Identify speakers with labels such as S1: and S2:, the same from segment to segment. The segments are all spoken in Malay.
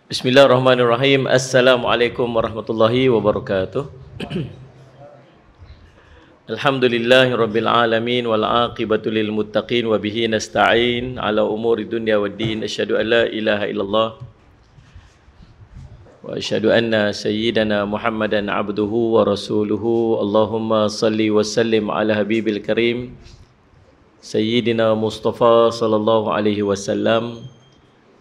S1: Bismillahirrahmanirrahim. Assalamualaikum warahmatullahi wabarakatuh. Alhamdulillahirabbil alamin wal aqibatu lil muttaqin wa bihi nasta'in ala umuri dunya waddin. Asyhadu an la ilaha illallah wa asyhadu anna sayyidana Muhammadan abduhu wa rasuluhu. Allahumma salli wa sallim ala habibil karim Sayyidina Mustafa sallallahu alaihi wasallam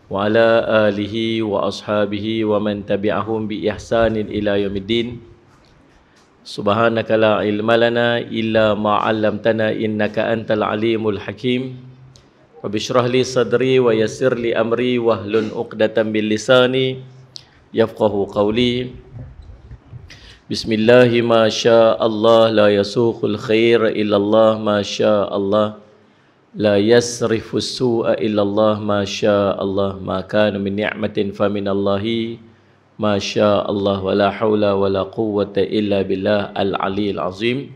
S1: wa ala alihi wa ashabihi wa man tabi'ahum bi ihsanin ila yaumiddin. Subhanaka la ilma lana illa ma 'allamtana innaka antal alimul hakim. Rabbi shrah li sadri wa yassir li amri wahlul 'uqdatam min lisani yafqahu qawli. Bismillah ma syaa Allah la yasuqul khair illa Allah ma syaa Allah. La yasrifu su'a illallah ma syaa Allah. Ma kana min ni'matin fa min Allahi ma syaa Allah. Wa la hawla wa la quwwata illa billah al-aliyyil azim.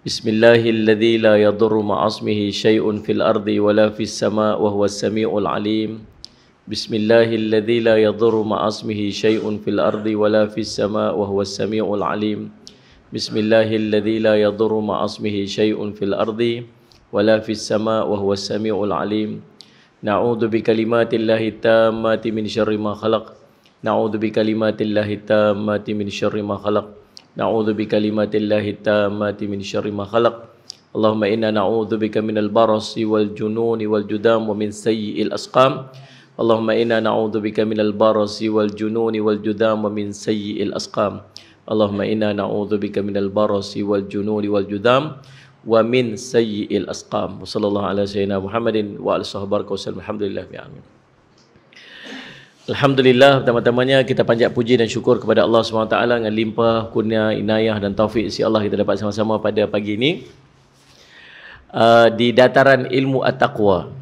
S1: Bismillahilladzi la yadurru ma'asmihi syai'un fil ardi wa la fis sama' wa huwas sami'ul alim. Bismillahilladzi la yadurru ma'asmihi syai'un fil ardi wa la fis sama' wa huwas sami'ul alim. Bismillahilladzi la yadurru ma'asmihi syai'un fil ardi wala fis sama' wa huwas sami'ul alim. Na'udzu bi kalimatillahi tammati min syarri ma khalaq. Na'udzu bi kalimatillahi tammati min syarri ma khalaq. Na'udzu bi kalimatillahi tammati min syarri ma khalaq. Allahumma inna na'udzu bika minal barasi wal jununi wal judam wa min sayyi'il asqam. Allahumma inna na'udzu bika minal barasi wal jununi wal judam wa min sayyi'il asqam. Allahumma inna na'udzu bika minal barasi wal jununi wal judam wa min sayyi'il asqam. Wassallallahu ala sayyidina Muhammadin wa ala sahbihi wasallam. Alhamdulillah ya amin. Alhamdulillah, pertama-tamanya kita panjat puji dan syukur kepada Allah SWT dengan limpah kurnia, inayah dan taufik si Allah kita dapat sama-sama pada pagi ini di dataran ilmu at-taqwa.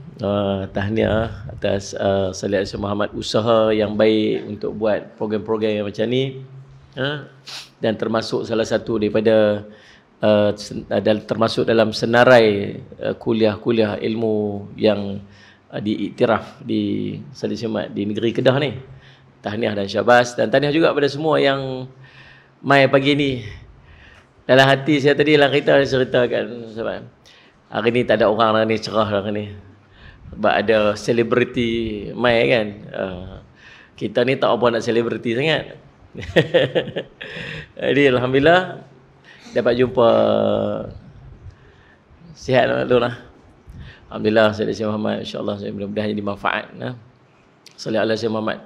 S1: Tahniah atas Salih Aisyah Muhammad, usaha yang baik untuk buat program-program yang macam ni, dan termasuk salah satu daripada termasuk dalam senarai kuliah-kuliah ilmu yang diiktiraf di Salih Aisyah di negeri Kedah ni. Tahniah dan syabas, dan tahniah juga pada semua yang mai pagi ni. Dalam hati saya tadi dalam kereta ceritakan, sebab hari ni tak ada orang ni cerah hari ni, sebab ada selebriti mai kan. Kita ni tak apa nak selebriti sangat. Jadi alhamdulillah dapat jumpa, sihat dulu lah. Alhamdulillah, Sayyidina Syekh Muhammad, insyaAllah mudah-mudahan jadi manfaat. Salih ala Syekh Muhammad.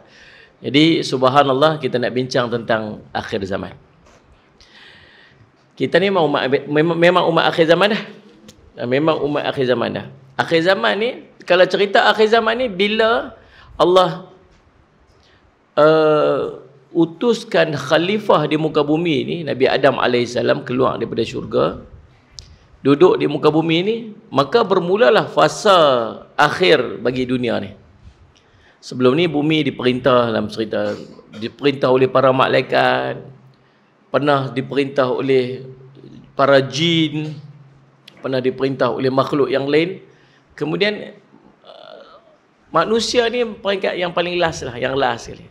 S1: Jadi subhanallah, kita nak bincang tentang akhir zaman. Kita ni memang umat akhir zaman dah. Memang umat akhir zaman dah. Akhir zaman ni, kalau cerita akhir zaman ni, bila Allah utuskan khalifah di muka bumi ni, Nabi Adam AS keluar daripada syurga, duduk di muka bumi ni, maka bermulalah fasa akhir bagi dunia ni. Sebelum ni bumi diperintah, dalam cerita, diperintah oleh para malaikat, pernah diperintah oleh para jin, pernah diperintah oleh makhluk yang lain. Kemudian manusia ni peringkat yang paling last lah, yang last sekali.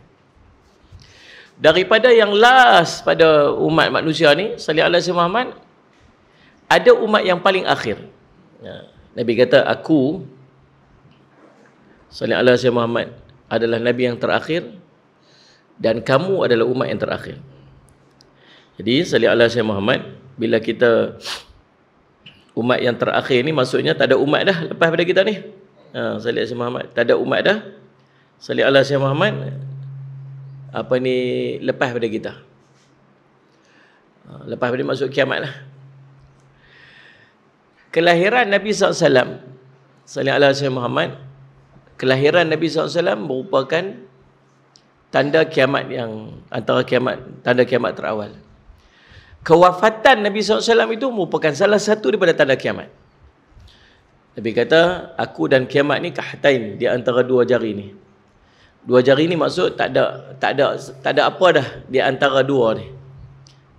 S1: Daripada yang last pada umat manusia ni, Salih ala Sayyidina Muhammad, ada umat yang paling akhir. Nabi kata, aku Salih ala Sayyidina Muhammad adalah Nabi yang terakhir, dan kamu adalah umat yang terakhir. Jadi Salih ala Sayyidina Muhammad, bila kita umat yang terakhir ni, maksudnya tak ada umat dah lepas pada kita ni. Salih ala Sayyidina Muhammad, tak ada umat dah. Salih ala Sayyidina Muhammad lepas pada kita. Lepas pada masuk kiamat lah. Kelahiran Nabi SAW, Salih ala Sayyidina Muhammad, kelahiran Nabi SAW merupakan tanda kiamat yang antara kiamat, tanda kiamat terawal. Kewafatan Nabi SAW itu merupakan salah satu daripada tanda kiamat. Nabi kata, aku dan kiamat ni kahatain, di antara dua jari ni. Dua jari ni maksud tak ada apa dah di antara dua ni.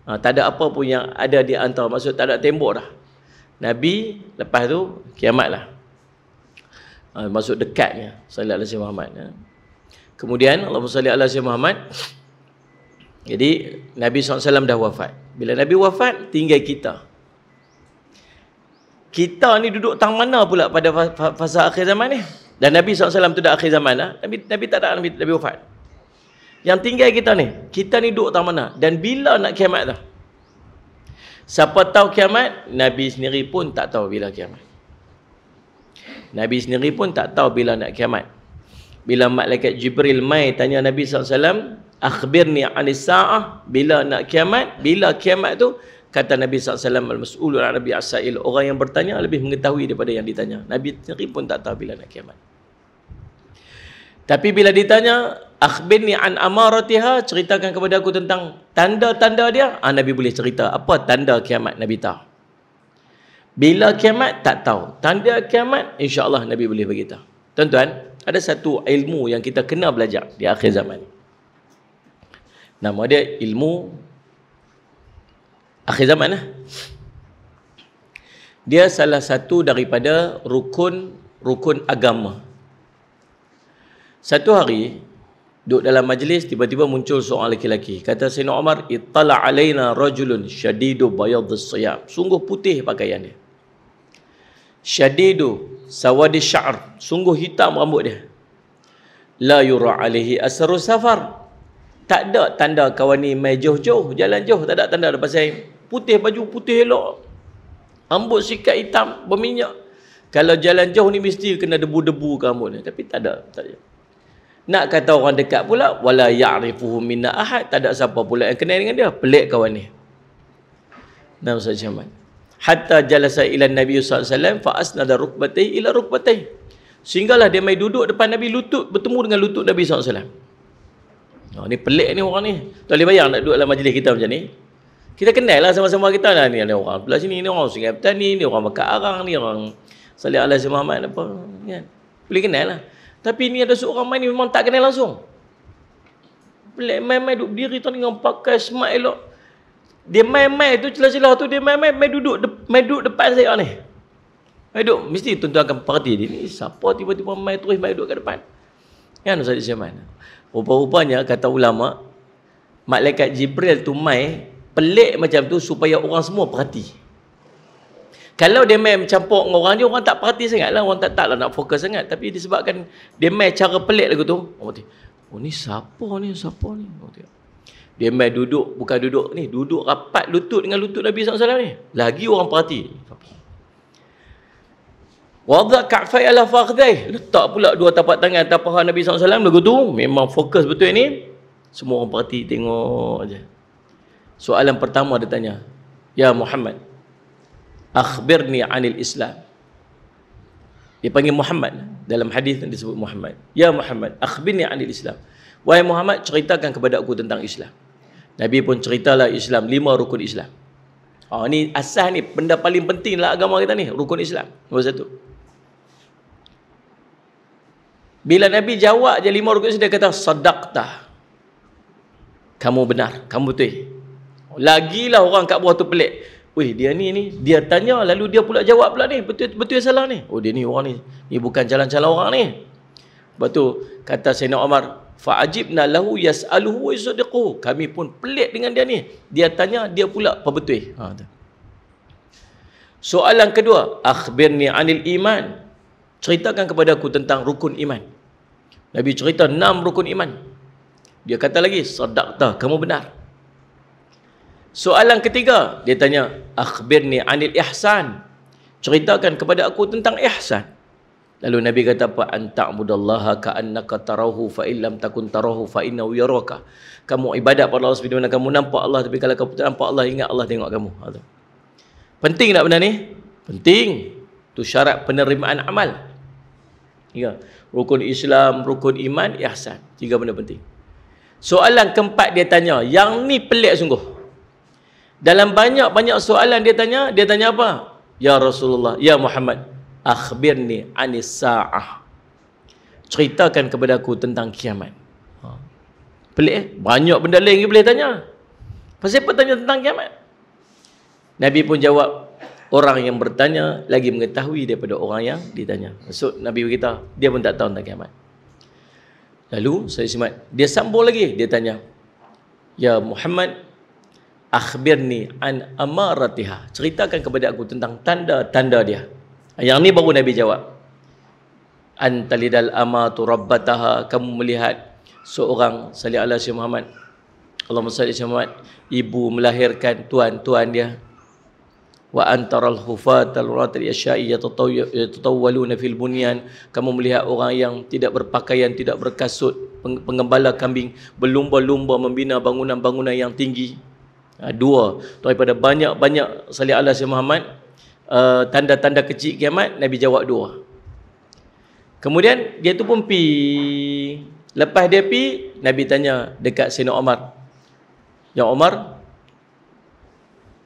S1: Tak ada apa pun yang ada di antara, maksud tak ada tembok dah. Nabi, lepas tu kiamat lah. Maksud dekatnya Sallallahu Alaihi Wasallam. Kemudian Allahumma salli ala sayyidina Muhammad. Jadi Nabi SAW dah wafat. Bila Nabi wafat, tinggal kita. Kita ni duduk tang mana pula pada fasa akhir zaman ni? Dan Nabi SAW tu dah akhir zaman lah. Nabi tak ada, Nabi wafat. Yang tinggal kita ni duduk tang mana? Dan bila nak kiamat tu? Siapa tahu kiamat? Nabi sendiri pun tak tahu bila kiamat. Nabi sendiri pun tak tahu bila nak kiamat. Bila malaikat Jibril mai tanya Nabi SAW, akhbirni anis sa'ah, bila nak kiamat, bila kiamat tu, kata Nabi SAW, al-mas'ulu al-arabi as-sa'il, orang yang bertanya lebih mengetahui daripada yang ditanya. Nabi sendiri pun tak tahu bila nak kiamat. Tapi bila ditanya, akhbirni an amaratiha, ceritakan kepada aku tentang tanda-tanda dia, Nabi boleh cerita apa tanda kiamat, Nabi tahu. Bila kiamat, tak tahu. Tanda kiamat, insya-Allah Nabi boleh beritahu. Tuan-tuan, ada satu ilmu yang kita kena belajar di akhir zaman. Nama dia ilmu akhir zaman lah. Dia salah satu daripada rukun agama. Satu hari duduk dalam majlis, tiba-tiba muncul seorang lelaki. Kata Sayyidina Umar, ittala alaina rajulun syadidu bayadus siyab. Sungguh putih pakaian dia. Syadidu sawadi sya'r, sungguh hitam rambut dia. La yura alaihi asru safar, tak ada tanda kawan ni mai jauh-jauh, jalan jauh, tak ada tanda ada pasal putih, baju putih elok, rambut sikat hitam berminyak. Kalau jalan jauh ni mesti kena debu-debu ke rambut ni, tapi tak ada, tak ada. Nak kata orang dekat pula, wala ya'rifuhu minna ahad, tak ada siapa pula yang kenal dengan dia. Pelik kawan ni. Nama Ustaz Syahman. Hatta jalasa ila Nabi SAW fa asnada rukbatayhi ila rukbatayhi. Sehinggalah dia mai duduk depan Nabi, lutut bertemu dengan lutut Nabi SAW. Ni pelik ni orang ni. Tak boleh bayang nak duduk dalam majlis kita macam ni. Kita kenal lah sama-sama kita lah. Ni orang belah sini, ni orang Sungai Petani, ni orang Mekah Arang, ni orang Salih Alaihi Muhammad apa kan. Boleh kenal lah. Tapi ni ada seorang main ni memang tak kenal langsung. Pelik, main-main duduk diri tu dengan pakai smart elok. Dia main-main tu, celah-celah tu dia main-main duduk depan saya ni. Main duduk, mesti tuan-tuan akan perhati dia ni siapa tiba-tiba main terus main duduk kat depan. Kan Ustaz Syahman? Rupa-rupanya kata ulama, malaikat Jibril tu main pelik macam tu supaya orang semua perhati. Kalau dia main campur dengan orang je, orang tak perhati sangat lah, orang taklah nak fokus sangat. Tapi disebabkan dia main cara pelik lagu tu, orang tengok, oh ni siapa ni? Dia main duduk, bukan duduk ni, duduk rapat lutut dengan lutut Nabi SAW ni. Lagi orang perhati. Wadha ka'fai ala fakhdai, letak pula dua tapak tangan atas paha Nabi SAW lagu tu, memang fokus betul ni. Semua orang perhati, tengok aja. Soalan pertama dia tanya, ya Muhammad, akhbirni anil Islam. Dia panggil Muhammad, dalam hadis yang disebut Muhammad. Ya Muhammad, akhbirni anil Islam. Wahai Muhammad, ceritakan kepada aku tentang Islam. Nabi pun ceritalah Islam, 5 rukun Islam. Ni asas ni, benda paling penting dalam agama kita ni, rukun Islam. Nombor 1. Bila Nabi jawab je 5 rukun Islam, dia kata, sadaqta. Kamu benar, kamu betul. Lagilah orang kat bawah tu pelik. Weh, dia ni, dia tanya, lalu dia pula jawab pula ni, betul salah ni. Oh, dia ni orang ni bukan jalan-jalan orang ni. Lepas tu, kata Sayyidina Umar, fa'ajibna lahu yas'aluhu wa yusaddiquhu. Kami pun pelik dengan dia ni. Dia tanya, dia pula apa betul. Soalan kedua, akhbirni anil iman. Ceritakan kepada aku tentang rukun iman. Nabi cerita 6 rukun iman. Dia kata lagi, sadaqta, kamu benar. Soalan ketiga, dia tanya, akhbirni anil ihsan. Ceritakan kepada aku tentang ihsan. Lalu Nabi kata apa? Anta'budallaha ka'annaka tarahu fa illam takun tarahu fa innahu yaraka. Kamu ibadat pada Allah seperti mana kamu nampak Allah, tapi kalau kamu tak nampak Allah, ingat Allah tengok kamu. Penting tak benda ni? Penting. Itu syarat penerimaan amal. Ya. Rukun Islam, rukun iman, ihsan. 3 benda penting. Soalan keempat dia tanya, yang ni pelik sungguh. Dalam banyak-banyak soalan dia tanya apa? Ya Rasulullah, ya Muhammad, akhbirni anis sa'ah. Ceritakan kepada aku tentang kiamat. Pelik banyak benda lain yang boleh tanya. Pasal apa tanya tentang kiamat? Nabi pun jawab, orang yang bertanya lagi mengetahui daripada orang yang ditanya. Maksud Nabi berkata, dia pun tak tahu tentang kiamat. Lalu Sayyid Simad, dia sambung lagi, dia tanya, ya Muhammad, akhbirni an amaratiha, ceritakan kepada aku tentang tanda-tanda dia. Yang ni baru Nabi jawab, antalidal amatu rabbataha, kamu melihat seorang, salli ala Sayyidina Muhammad, Allahumma salli ala Muhammad, ibu melahirkan tuan-tuan dia. Wa antaral hufatal uratil yasya'i yatatawwaluna fil bunyan, kamu melihat orang yang tidak berpakaian, tidak berkasut, pengembala kambing, berlumba-lumba membina bangunan-bangunan yang tinggi. Dua daripada banyak-banyak salli ala Sayyidina Muhammad tanda-tanda kecil kiamat, Nabi jawab dua. Kemudian dia tu pun pi. Lepas dia pi, Nabi tanya dekat Sayyidina Umar, ya Umar,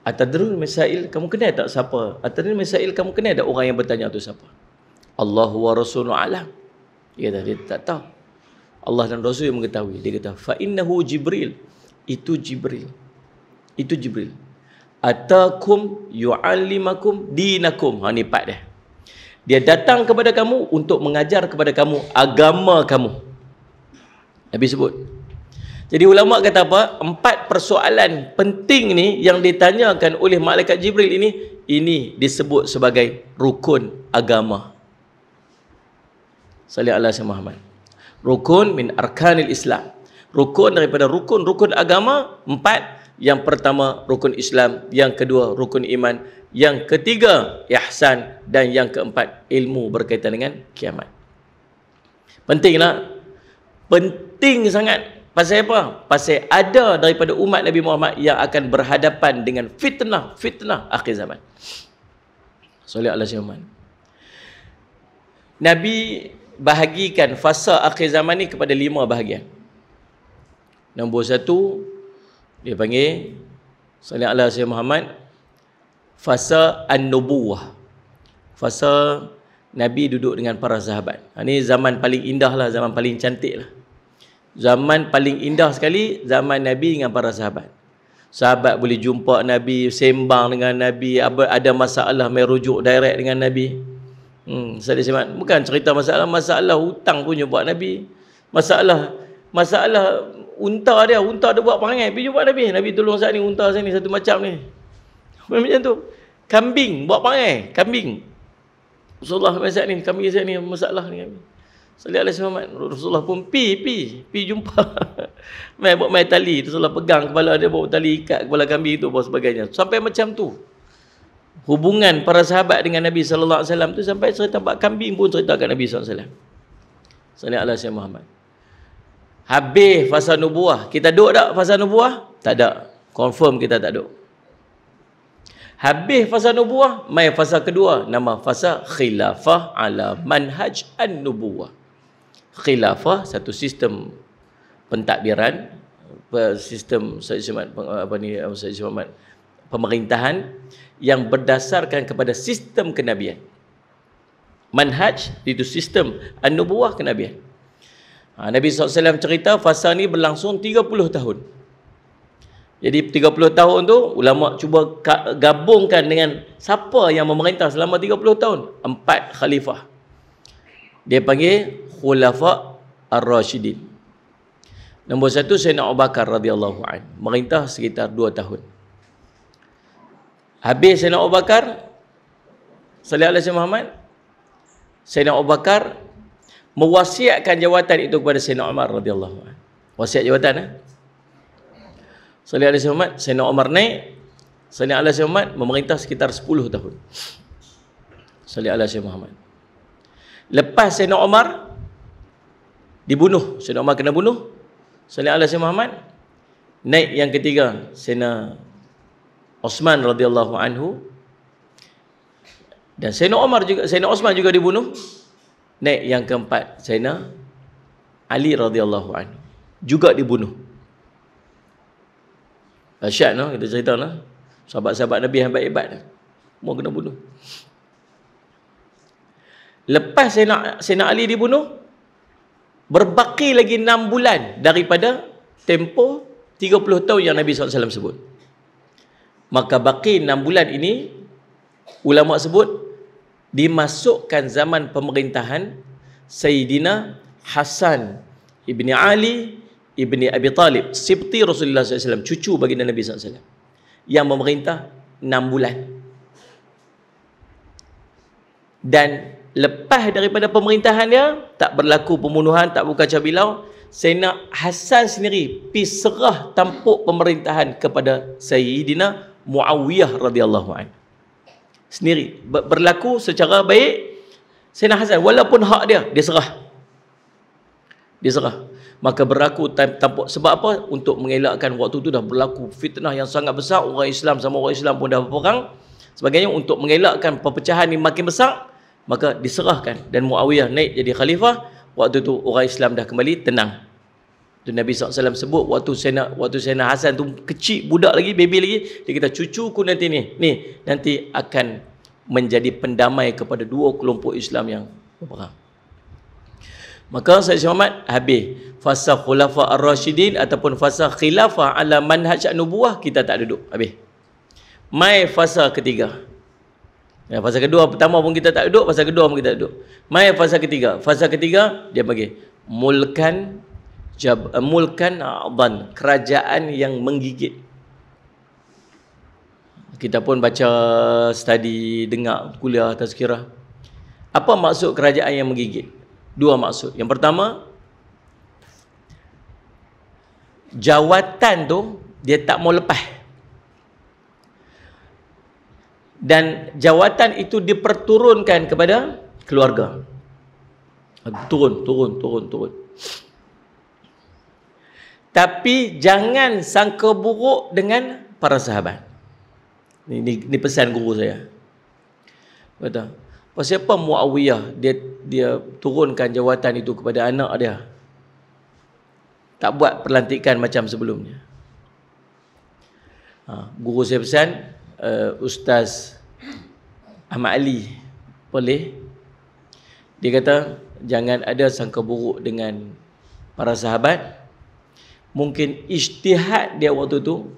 S1: atadrul masail, kamu kenal tak siapa? Atadrul masail, kamu kenal tak orang yang bertanya tu siapa? Allahu wa rasuluhu alam. Dia kata, dia tak tahu. Allah dan Rasul yang mengetahui. Dia kata, fa innahu Jibril. Itu Jibril. Itu Jibril. Atakum yu'allimakum dinakum. Ni part dia. Dia datang kepada kamu untuk mengajar kepada kamu agama kamu. Nabi sebut. Jadi ulama kata apa? 4 persoalan penting ni yang ditanyakan oleh malaikat Jibril ini disebut sebagai rukun agama. Salli ala Sayyidina Muhammad. Rukun min arkanil Islam. Rukun daripada rukun-rukun agama 4. Yang pertama rukun Islam, yang kedua rukun iman, yang ketiga ihsan, dan yang keempat ilmu berkaitan dengan kiamat. Penting tak? Penting sangat. Pasal apa? Pasal ada daripada umat Nabi Muhammad yang akan berhadapan dengan fitnah akhir zaman. Salli ala Sayyidina Muhammad. Nabi bahagikan fasa akhir zaman ni kepada 5 bahagian. Nombor 1, dia panggil, salli ala Sayyidina Muhammad, fasa an-nubuwah. Fasa Nabi duduk dengan para sahabat. Ini zaman paling indah lah, zaman paling cantik lah. Zaman paling indah sekali, zaman Nabi dengan para sahabat. Sahabat boleh jumpa Nabi, sembang dengan Nabi, ada masalah merujuk direct dengan Nabi. Bukan cerita masalah hutang pun jumpa Nabi. Masalah unta dia buat perangai, pergi jumpa Nabi. Nabi tolong saat ni, unta saya ni satu macam ni. Macam tu. Kambing buat perangai, kambing. Rasulullah saat ni, kambing saya ni masalah ni. Salli alaihi wasallam. Rasulullah pun pi jumpa. Main tali, Rasulullah pegang kepala dia, bawa tali ikat kepala kambing itu, bawa sebagainya. Sampai macam tu. Hubungan para sahabat dengan Nabi sallallahu alaihi wasallam tu sampai cerita bab kambing pun cerita kat Nabi sallallahu alaihi wasallam. Salli alaihi wasallam Muhammad. Habis fasa nubuah. Kita duduk tak fasa nubuah? Tak ada. Confirm kita tak duduk. Habis fasa nubuah, mai fasa kedua, nama fasa khilafah ala manhaj an-nubuwah. Khilafah, satu sistem pentadbiran, sistem pemerintahan yang berdasarkan kepada sistem kenabian. Manhaj itu sistem, an-nubuwah kenabian. Nabi SAW cerita fasa ni berlangsung 30 tahun. Jadi 30 tahun tu ulama cuba gabungkan dengan siapa yang memerintah selama 30 tahun? 4 khalifah. Dia panggil Khulafa Ar-Rashidin. Nombor 1 Sayyidina Abu Bakar radhiyallahu anhu, merintah sekitar 2 tahun. Habis Sayyidina Abu Bakar, sallallahu alaihi Muhammad, Sayyidina Abu Bakar mewasiatkan jawatan itu kepada Sayyidina Umar radhiyallahu anhu. Wasiat jawatan sallallahu alaihi Muhammad, Sayyidina Umar naik, sallallahu alaihi Muhammad memerintah sekitar 10 tahun. Sallallahu alaihi Muhammad. Lepas Sayyidina Umar dibunuh, Sayyidina Umar kena bunuh, sallallahu alaihi Muhammad naik yang ketiga Sayyidina Osman radhiyallahu anhu, dan Sayyidina Osman juga dibunuh. Naik yang keempat Sayyidina Ali radhiyallahu anhu juga dibunuh. Dahsyat no, kita cerita no. Sahabat-sahabat Nabi yang hebat-hebat semua kena bunuh. Lepas Sayyidina Ali dibunuh, berbaki lagi 6 bulan daripada tempoh 30 tahun yang Nabi SAW sebut. Maka baki 6 bulan ini ulama sebut dimasukkan zaman pemerintahan Sayyidina Hasan ibni Ali ibni Abi Talib, sibti Rasulullah SAW, cucu baginda Nabi SAW, yang memerintah 6 bulan. Dan lepas daripada pemerintahan dia, tak berlaku pembunuhan, tak buka cabilau, Sayyidina Hasan sendiri pergi serah tampuk pemerintahan kepada Sayyidina Muawiyah radhiyallahu anhu. Sendiri berlaku secara baik. Sayyidina Hasan walaupun hak dia, dia serah. Maka berlaku tampuk. Sebab apa? Untuk mengelakkan waktu tu dah berlaku fitnah yang sangat besar, orang Islam sama orang Islam pun dah berperang sebagainya. Untuk mengelakkan perpecahan ini makin besar, maka diserahkan dan Muawiyah naik jadi khalifah. Waktu tu orang Islam dah kembali tenang. Tu Nabi SAW sebut waktu Sayyidina Hasan tu kecil, budak lagi, baby lagi, dia kata cucuku nanti ni nanti akan menjadi pendamai kepada dua kelompok Islam yang berperang. Maka saya Muhammad habis fasa khulafa ar-rasyidin ataupun fasa khilafah ala manhaj nubuwah, kita tak duduk, habis. Mai fasa ketiga. Ya, fasa kedua, pertama pun kita tak duduk, fasa kedua pun kita tak duduk. Mai fasa ketiga. Fasa ketiga dia bagi mulkan adhan, kerajaan yang menggigit. Kita pun baca, study, dengar kuliah tazkirah. Apa maksud kerajaan yang menggigit? Dua maksud. Yang pertama, jawatan tu dia tak mau lepas. Dan jawatan itu diperturunkan kepada keluarga. Turun. Tapi jangan sangka buruk dengan para sahabat. Ini pesan guru saya. Kata, pasal apa Muawiyah dia turunkan jawatan itu kepada anak dia? Tak buat perlantikan macam sebelumnya. Guru saya pesan, Ustaz Ahmad Ali boleh. Dia kata, jangan ada sangka buruk dengan para sahabat. Mungkin ijtihad dia waktu tu,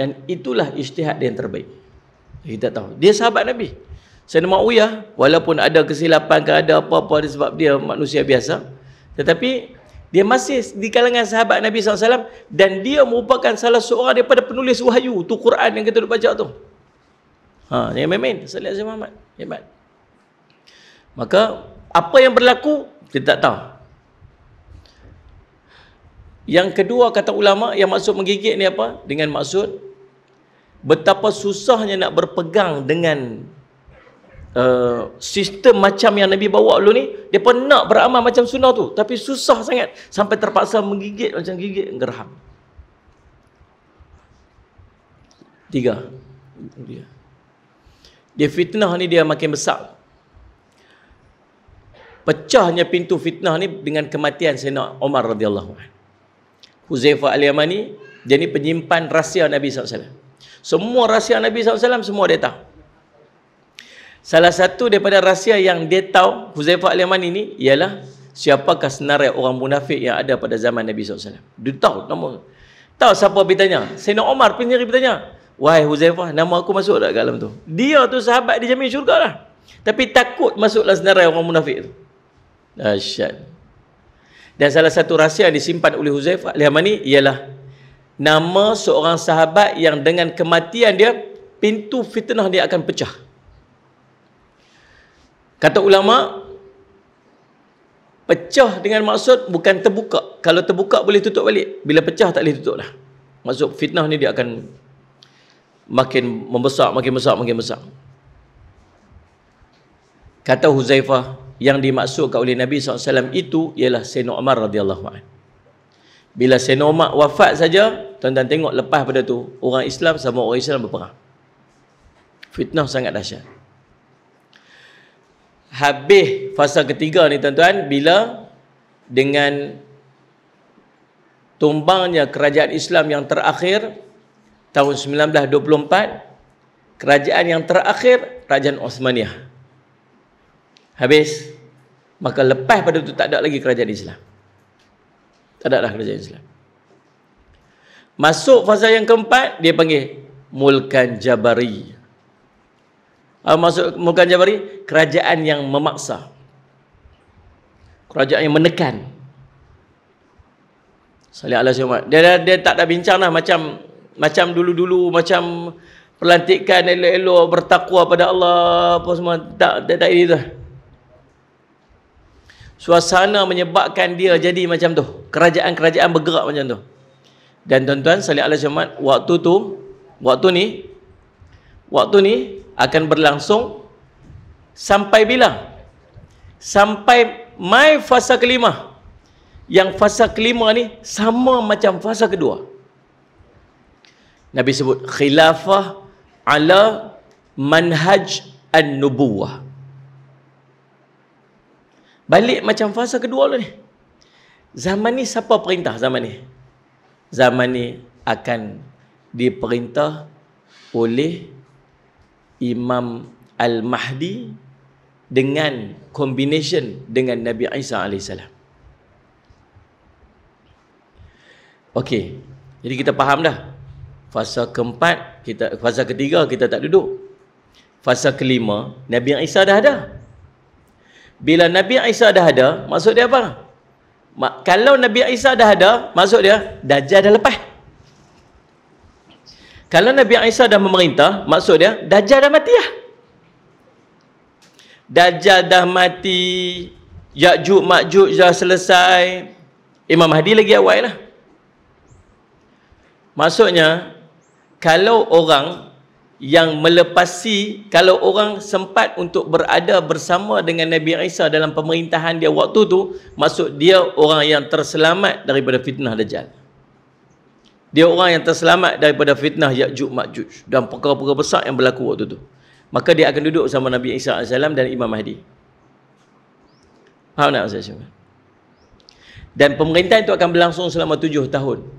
S1: dan itulah ijtihad dia yang terbaik. Kita tahu dia sahabat Nabi. Sayyidina Muawiyah walaupun ada kesilapan ke ada apa-apa sebab dia manusia biasa, tetapi dia masih di kalangan sahabat Nabi SAW, dan dia merupakan salah seorang daripada penulis wahyu tu, Quran yang kita duk baca tu. Jangan main-main. Salih Azim Muhammad, hebat. Maka apa yang berlaku kita tak tahu. Yang kedua, kata ulama, yang maksud menggigit ni apa? Dengan maksud betapa susahnya nak berpegang dengan sistem macam yang Nabi bawa dulu ni. Mereka nak beramal macam sunnah tu, tapi susah sangat sampai terpaksa menggigit macam gigit geraham. 3. Dia fitnah ni dia makin besar. Pecahnya pintu fitnah ni dengan kematian Sayyidina Umar radhiyallahu anhu. Huzaifah al-Yamani, dia ni penyimpan rahsia Nabi SAW. Semua rahsia Nabi SAW semua dia tahu. Salah satu daripada rahsia yang dia tahu Huzaifah al-Yamani ni ialah siapakah senarai orang munafik yang ada pada zaman Nabi SAW. Dia tahu nama. Tahu siapa bertanya? Sayyidina Umar pun sendiri bertanya, wahai Huzaifah, nama aku masuk tak ke dalam tu? Dia tu sahabat dijamin syurga lah, tapi takut masuklah senarai orang munafik tu. Dahsyat. Dan salah satu rahsia yang disimpan oleh Huzaifah al-Yamani ialah nama seorang sahabat yang dengan kematian dia, pintu fitnah dia akan pecah. Kata ulama, pecah dengan maksud bukan terbuka. Kalau terbuka boleh tutup balik. Bila pecah tak boleh tutup dah. Maksud fitnah ni dia akan makin membesar, makin besar. Kata Huzaifah, yang dimaksudkan oleh Nabi SAW itu ialah Sayyidina Umar radhiyallahu anhu. Bila Sayyidina Umar wafat saja, tuan-tuan tengok lepas pada tu, orang Islam sama orang Islam berperang. Fitnah sangat dahsyat. Habis fasa ketiga ni tuan-tuan, bila dengan tumbangnya kerajaan Islam yang terakhir tahun 1924, kerajaan yang terakhir kerajaan Osmaniyah habis, maka lepas pada itu tak ada lagi kerajaan Islam. Tak ada dah kerajaan Islam. Masuk fasa yang keempat, dia panggil Mulkan Jabari. Masuk Mulkan Jabari, kerajaan yang memaksa, kerajaan yang menekan. Salih ala Muhammad. Dia tak ada bincang lah macam dulu-dulu, macam pelantikan elok-elok, bertakwa pada Allah, apa semua. Tak itu. Suasana menyebabkan dia jadi macam tu. Kerajaan-kerajaan bergerak macam tu. Dan tuan-tuan, salih ala Muhammad, waktu ni akan berlangsung sampai bila? Sampai mai fasa kelima. Yang fasa kelima ni sama macam fasa kedua. Nabi sebut khilafah ala manhaj an-nubuwah. Balik macam fasa kedua lah ni. Zaman ni siapa perintah zaman ni? Zaman ni akan diperintah oleh Imam Al-Mahdi dengan combination dengan Nabi Isa AS. Okey, jadi kita faham dah. Fasa keempat, fasa ketiga kita tak duduk. Fasa kelima, Nabi Isa dah ada. Bila Nabi Isa dah ada, maksud dia apa? Kalau Nabi Isa dah ada, maksud dia Dajjal dah lepas. Kalau Nabi Isa dah memerintah, maksud dia Dajjal dah mati lah. Dajjal dah mati, Ya'juj Ma'juj dah selesai, Imam Mahdi lagi awal lah. Maksudnya, kalau orang yang melepasi, kalau orang sempat untuk berada bersama dengan Nabi Isa dalam pemerintahan dia waktu tu, maksud dia orang yang terselamat daripada fitnah Dajjal. Dia orang yang terselamat daripada fitnah Ya'juj Ma'juj dan perkara-perkara besar yang berlaku waktu tu. Maka dia akan duduk bersama Nabi Isa AS dan Imam Mahdi. Faham tak maksud saya? Dan pemerintahan itu akan berlangsung selama 7 tahun.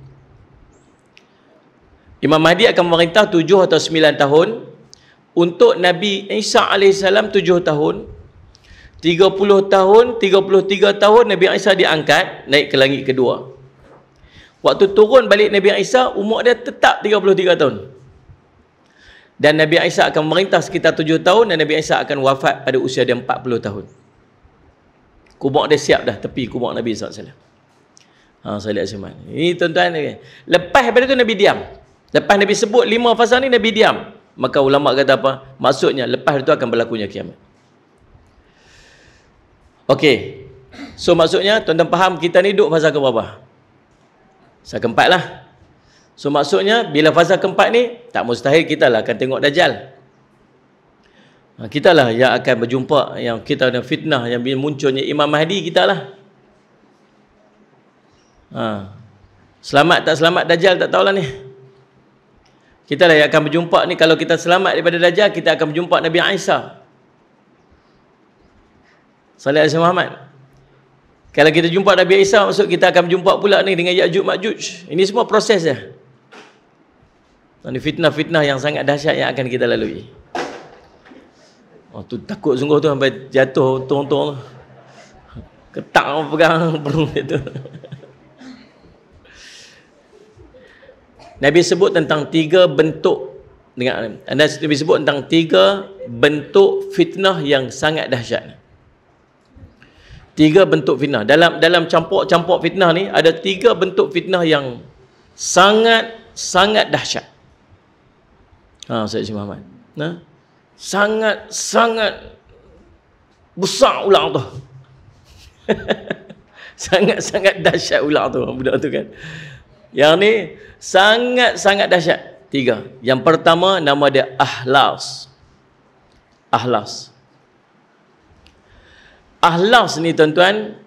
S1: Imam Mahdi akan memerintah 7 atau 9 tahun. Untuk Nabi Isa AS 7 tahun. 30 tahun, 33 tahun Nabi Isa diangkat, naik ke langit kedua. Waktu turun balik Nabi Isa, umur dia tetap 33 tahun. Dan Nabi Isa akan memerintah sekitar 7 tahun dan Nabi Isa akan wafat pada usia dia 40 tahun. Kubur dia siap dah, tepi kubur Nabi SAW. Salih Asman. Ini tuan-tuan, lepas daripada tu Nabi diam. Lepas Nabi sebut 5 fasa ni, Nabi diam. Maka ulama kata apa? Maksudnya lepas itu akan berlakunya kiamat. Okey. So maksudnya tuan-tuan faham kita ni duduk fasa ke berapa? Fasa keempat lah. So maksudnya bila fasa keempat ni, tak mustahil kita lah akan tengok Dajjal. Kita lah yang akan berjumpa, yang kita ada fitnah, yang munculnya Imam Mahdi, kita lah. Selamat tak selamat Dajjal tak tahulah ni. Kita lah yang akan berjumpa ni. Kalau kita selamat daripada Dajjal, kita akan berjumpa Nabi Isa. Salih Alaihi Muhammad. Kalau kita jumpa Nabi Isa, maksud kita akan berjumpa pula ni dengan Ya'juj Ma'juj. Ini semua proses dia. Ini fitnah-fitnah yang sangat dahsyat yang akan kita lalui. Tu takut sungguh tu sampai jatuh tong-tong. Ketak pegang perut itu. Nabi sebut tentang 3 bentuk, Nabi sebut tentang 3 bentuk fitnah yang sangat dahsyat. 3 bentuk fitnah. Dalam campur-campur fitnah ni ada 3 bentuk fitnah yang sangat dahsyat. Sayyid Muhammad. Sangat besar ular tu. Sangat dahsyat ular tu, budak tu kan. Yang ni sangat dahsyat. 3. Yang pertama nama dia Ahlas. Ahlas ni tuan-tuan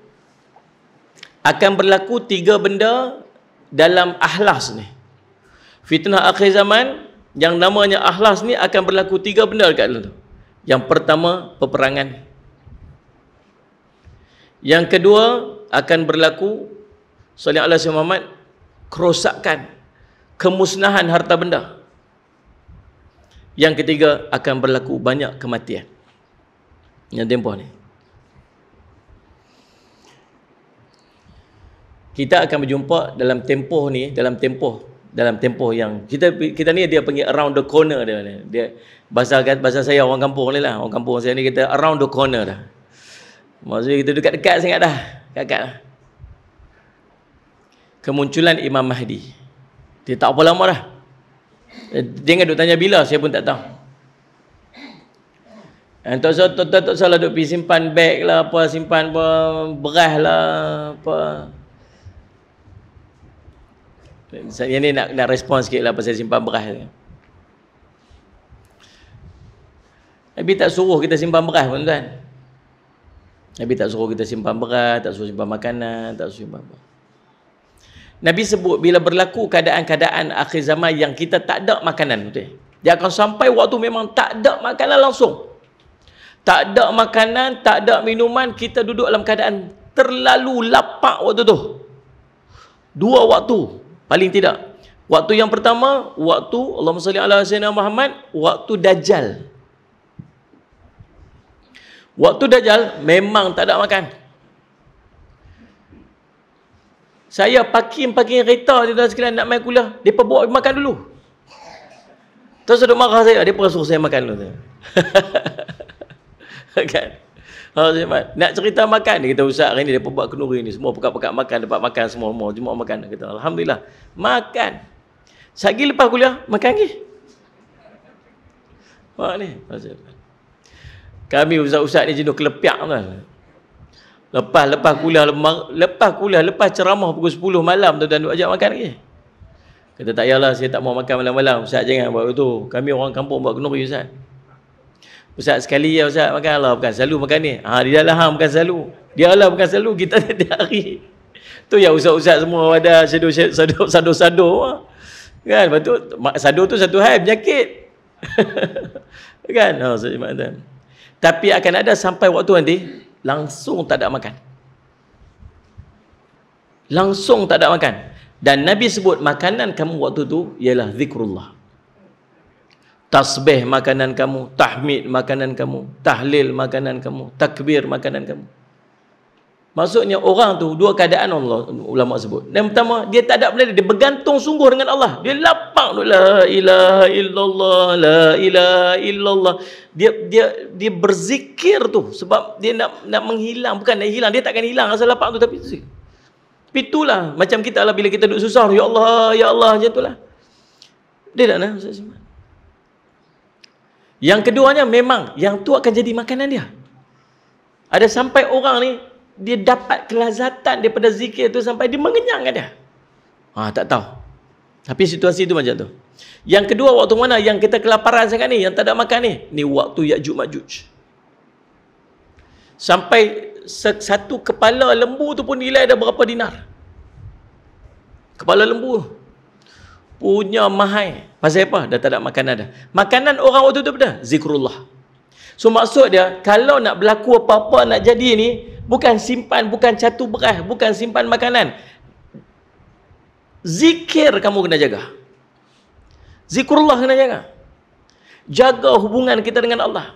S1: akan berlaku 3 benda dalam Ahlas ni. Fitnah akhir zaman yang namanya Ahlas ni akan berlaku 3 benda dekat dalam tu. Yang pertama peperangan. Yang kedua akan berlaku sallallahu alaihi Muhammad kerosakan, kemusnahan harta benda. Yang ketiga akan berlaku banyak kematian. Yang tempoh ni. Kita akan berjumpa dalam tempoh ni, dalam tempoh yang kita ni dia panggil around the corner dia bahasa saya orang kampung ni lah, orang kampung saya ni kita around the corner dah. Maksudnya kita dekat-dekat sangat dah, dekat lah. kemunculan Imam Mahdi. Dia tak apa lama dah. Dia duk tanya bila, saya pun tak tahu. Tak salah duk pergi simpan beg lah, apa, simpan apa, beras lah, apa. Saya ni nak respon sikit lah pasal simpan beras ni. Nabi tak suruh kita simpan beras pun tuan. Nabi tak suruh kita simpan beras, tak suruh simpan makanan, tak suruh simpan beras. Nabi sebut bila berlaku keadaan-keadaan akhir zaman yang kita tak ada makanan, betul? Dia akan sampai waktu memang tak ada makanan langsung. Tak ada makanan, tak ada minuman, kita duduk dalam keadaan terlalu lapar waktu tu. Dua waktu, paling tidak. Waktu yang pertama, waktu Allahumma salli ala sayyidina Muhammad, waktu Dajjal. Waktu Dajjal memang tak ada makan. Saya parking kereta dia sekalian nak main kuliah, depa bawa makan dulu. Terus ada marah saya, depa suruh saya makan dulu. Kan? Nak cerita makan, dia kata ustaz hari ni depa buat kenduri ni, semua pekat-pekat makan, dapat makan semua makan. Dia kata alhamdulillah, makan. Sagi lepas kuliah makan lagi. Wah ni, kami ustaz-ustaz ni jenuh kelepiak tuan. Lepas kuliah, lepas ceramah pukul 10 malam tu dan ajak makan lagi. Kata tak yalah, saya tak mau makan malam-malam. Ustaz jangan buat itu. Kami orang kampung buat kenduri ustaz. Ustaz sekali ya ustaz makan lah, bukan selalu makan ni. Dia dah lah bukan selalu. Dia lah bukan selalu, kita tiap hari. Tu ya ustaz-ustaz semua ada sado. Kan? Lepas tu sado tu satu hal penyakit. Kan? Tapi akan ada sampai waktu nanti langsung tak ada makan. Langsung tak ada makan. Dan Nabi sebut makanan kamu waktu tu ialah zikrullah. Tasbih makanan kamu, tahmid makanan kamu, tahlil makanan kamu, takbir makanan kamu. Maksudnya orang tu dua keadaan Allah ulama sebut. Yang pertama, dia tak ada benda, dia bergantung sungguh dengan Allah. Dia lapang tu la ilaha illallah, la ilaha illallah. Dia berzikir tu sebab dia nak menghilang, bukan nak hilang, dia takkan hilang asal lapang tu tapi itulah macam kita lah bila kita duduk susah, ya Allah macam itulah. Dia tak nak Ustaz Simpan. Yang keduanya memang yang tu akan jadi makanan dia. Ada sampai orang ni dia dapat kelazatan daripada zikir tu sampai dia mengenyang kan dia. Tak tahu. Tapi situasi tu macam tu. Yang kedua waktu mana yang kita kelaparan sangat ni, yang tak ada makan ni, ni waktu Ya'juj Ma'juj. Sampai satu kepala lembu tu pun nilai ada berapa dinar. Kepala lembu punya mahal. Pasal apa? Dah tak ada makanan dah. Makanan orang waktu tu apa? Zikrullah. So maksud dia, kalau nak berlaku apa-apa nak jadi ni, bukan simpan, bukan catu beras, bukan simpan makanan. Zikir kamu kena jaga. Zikrullah kena jaga. Jaga hubungan kita dengan Allah.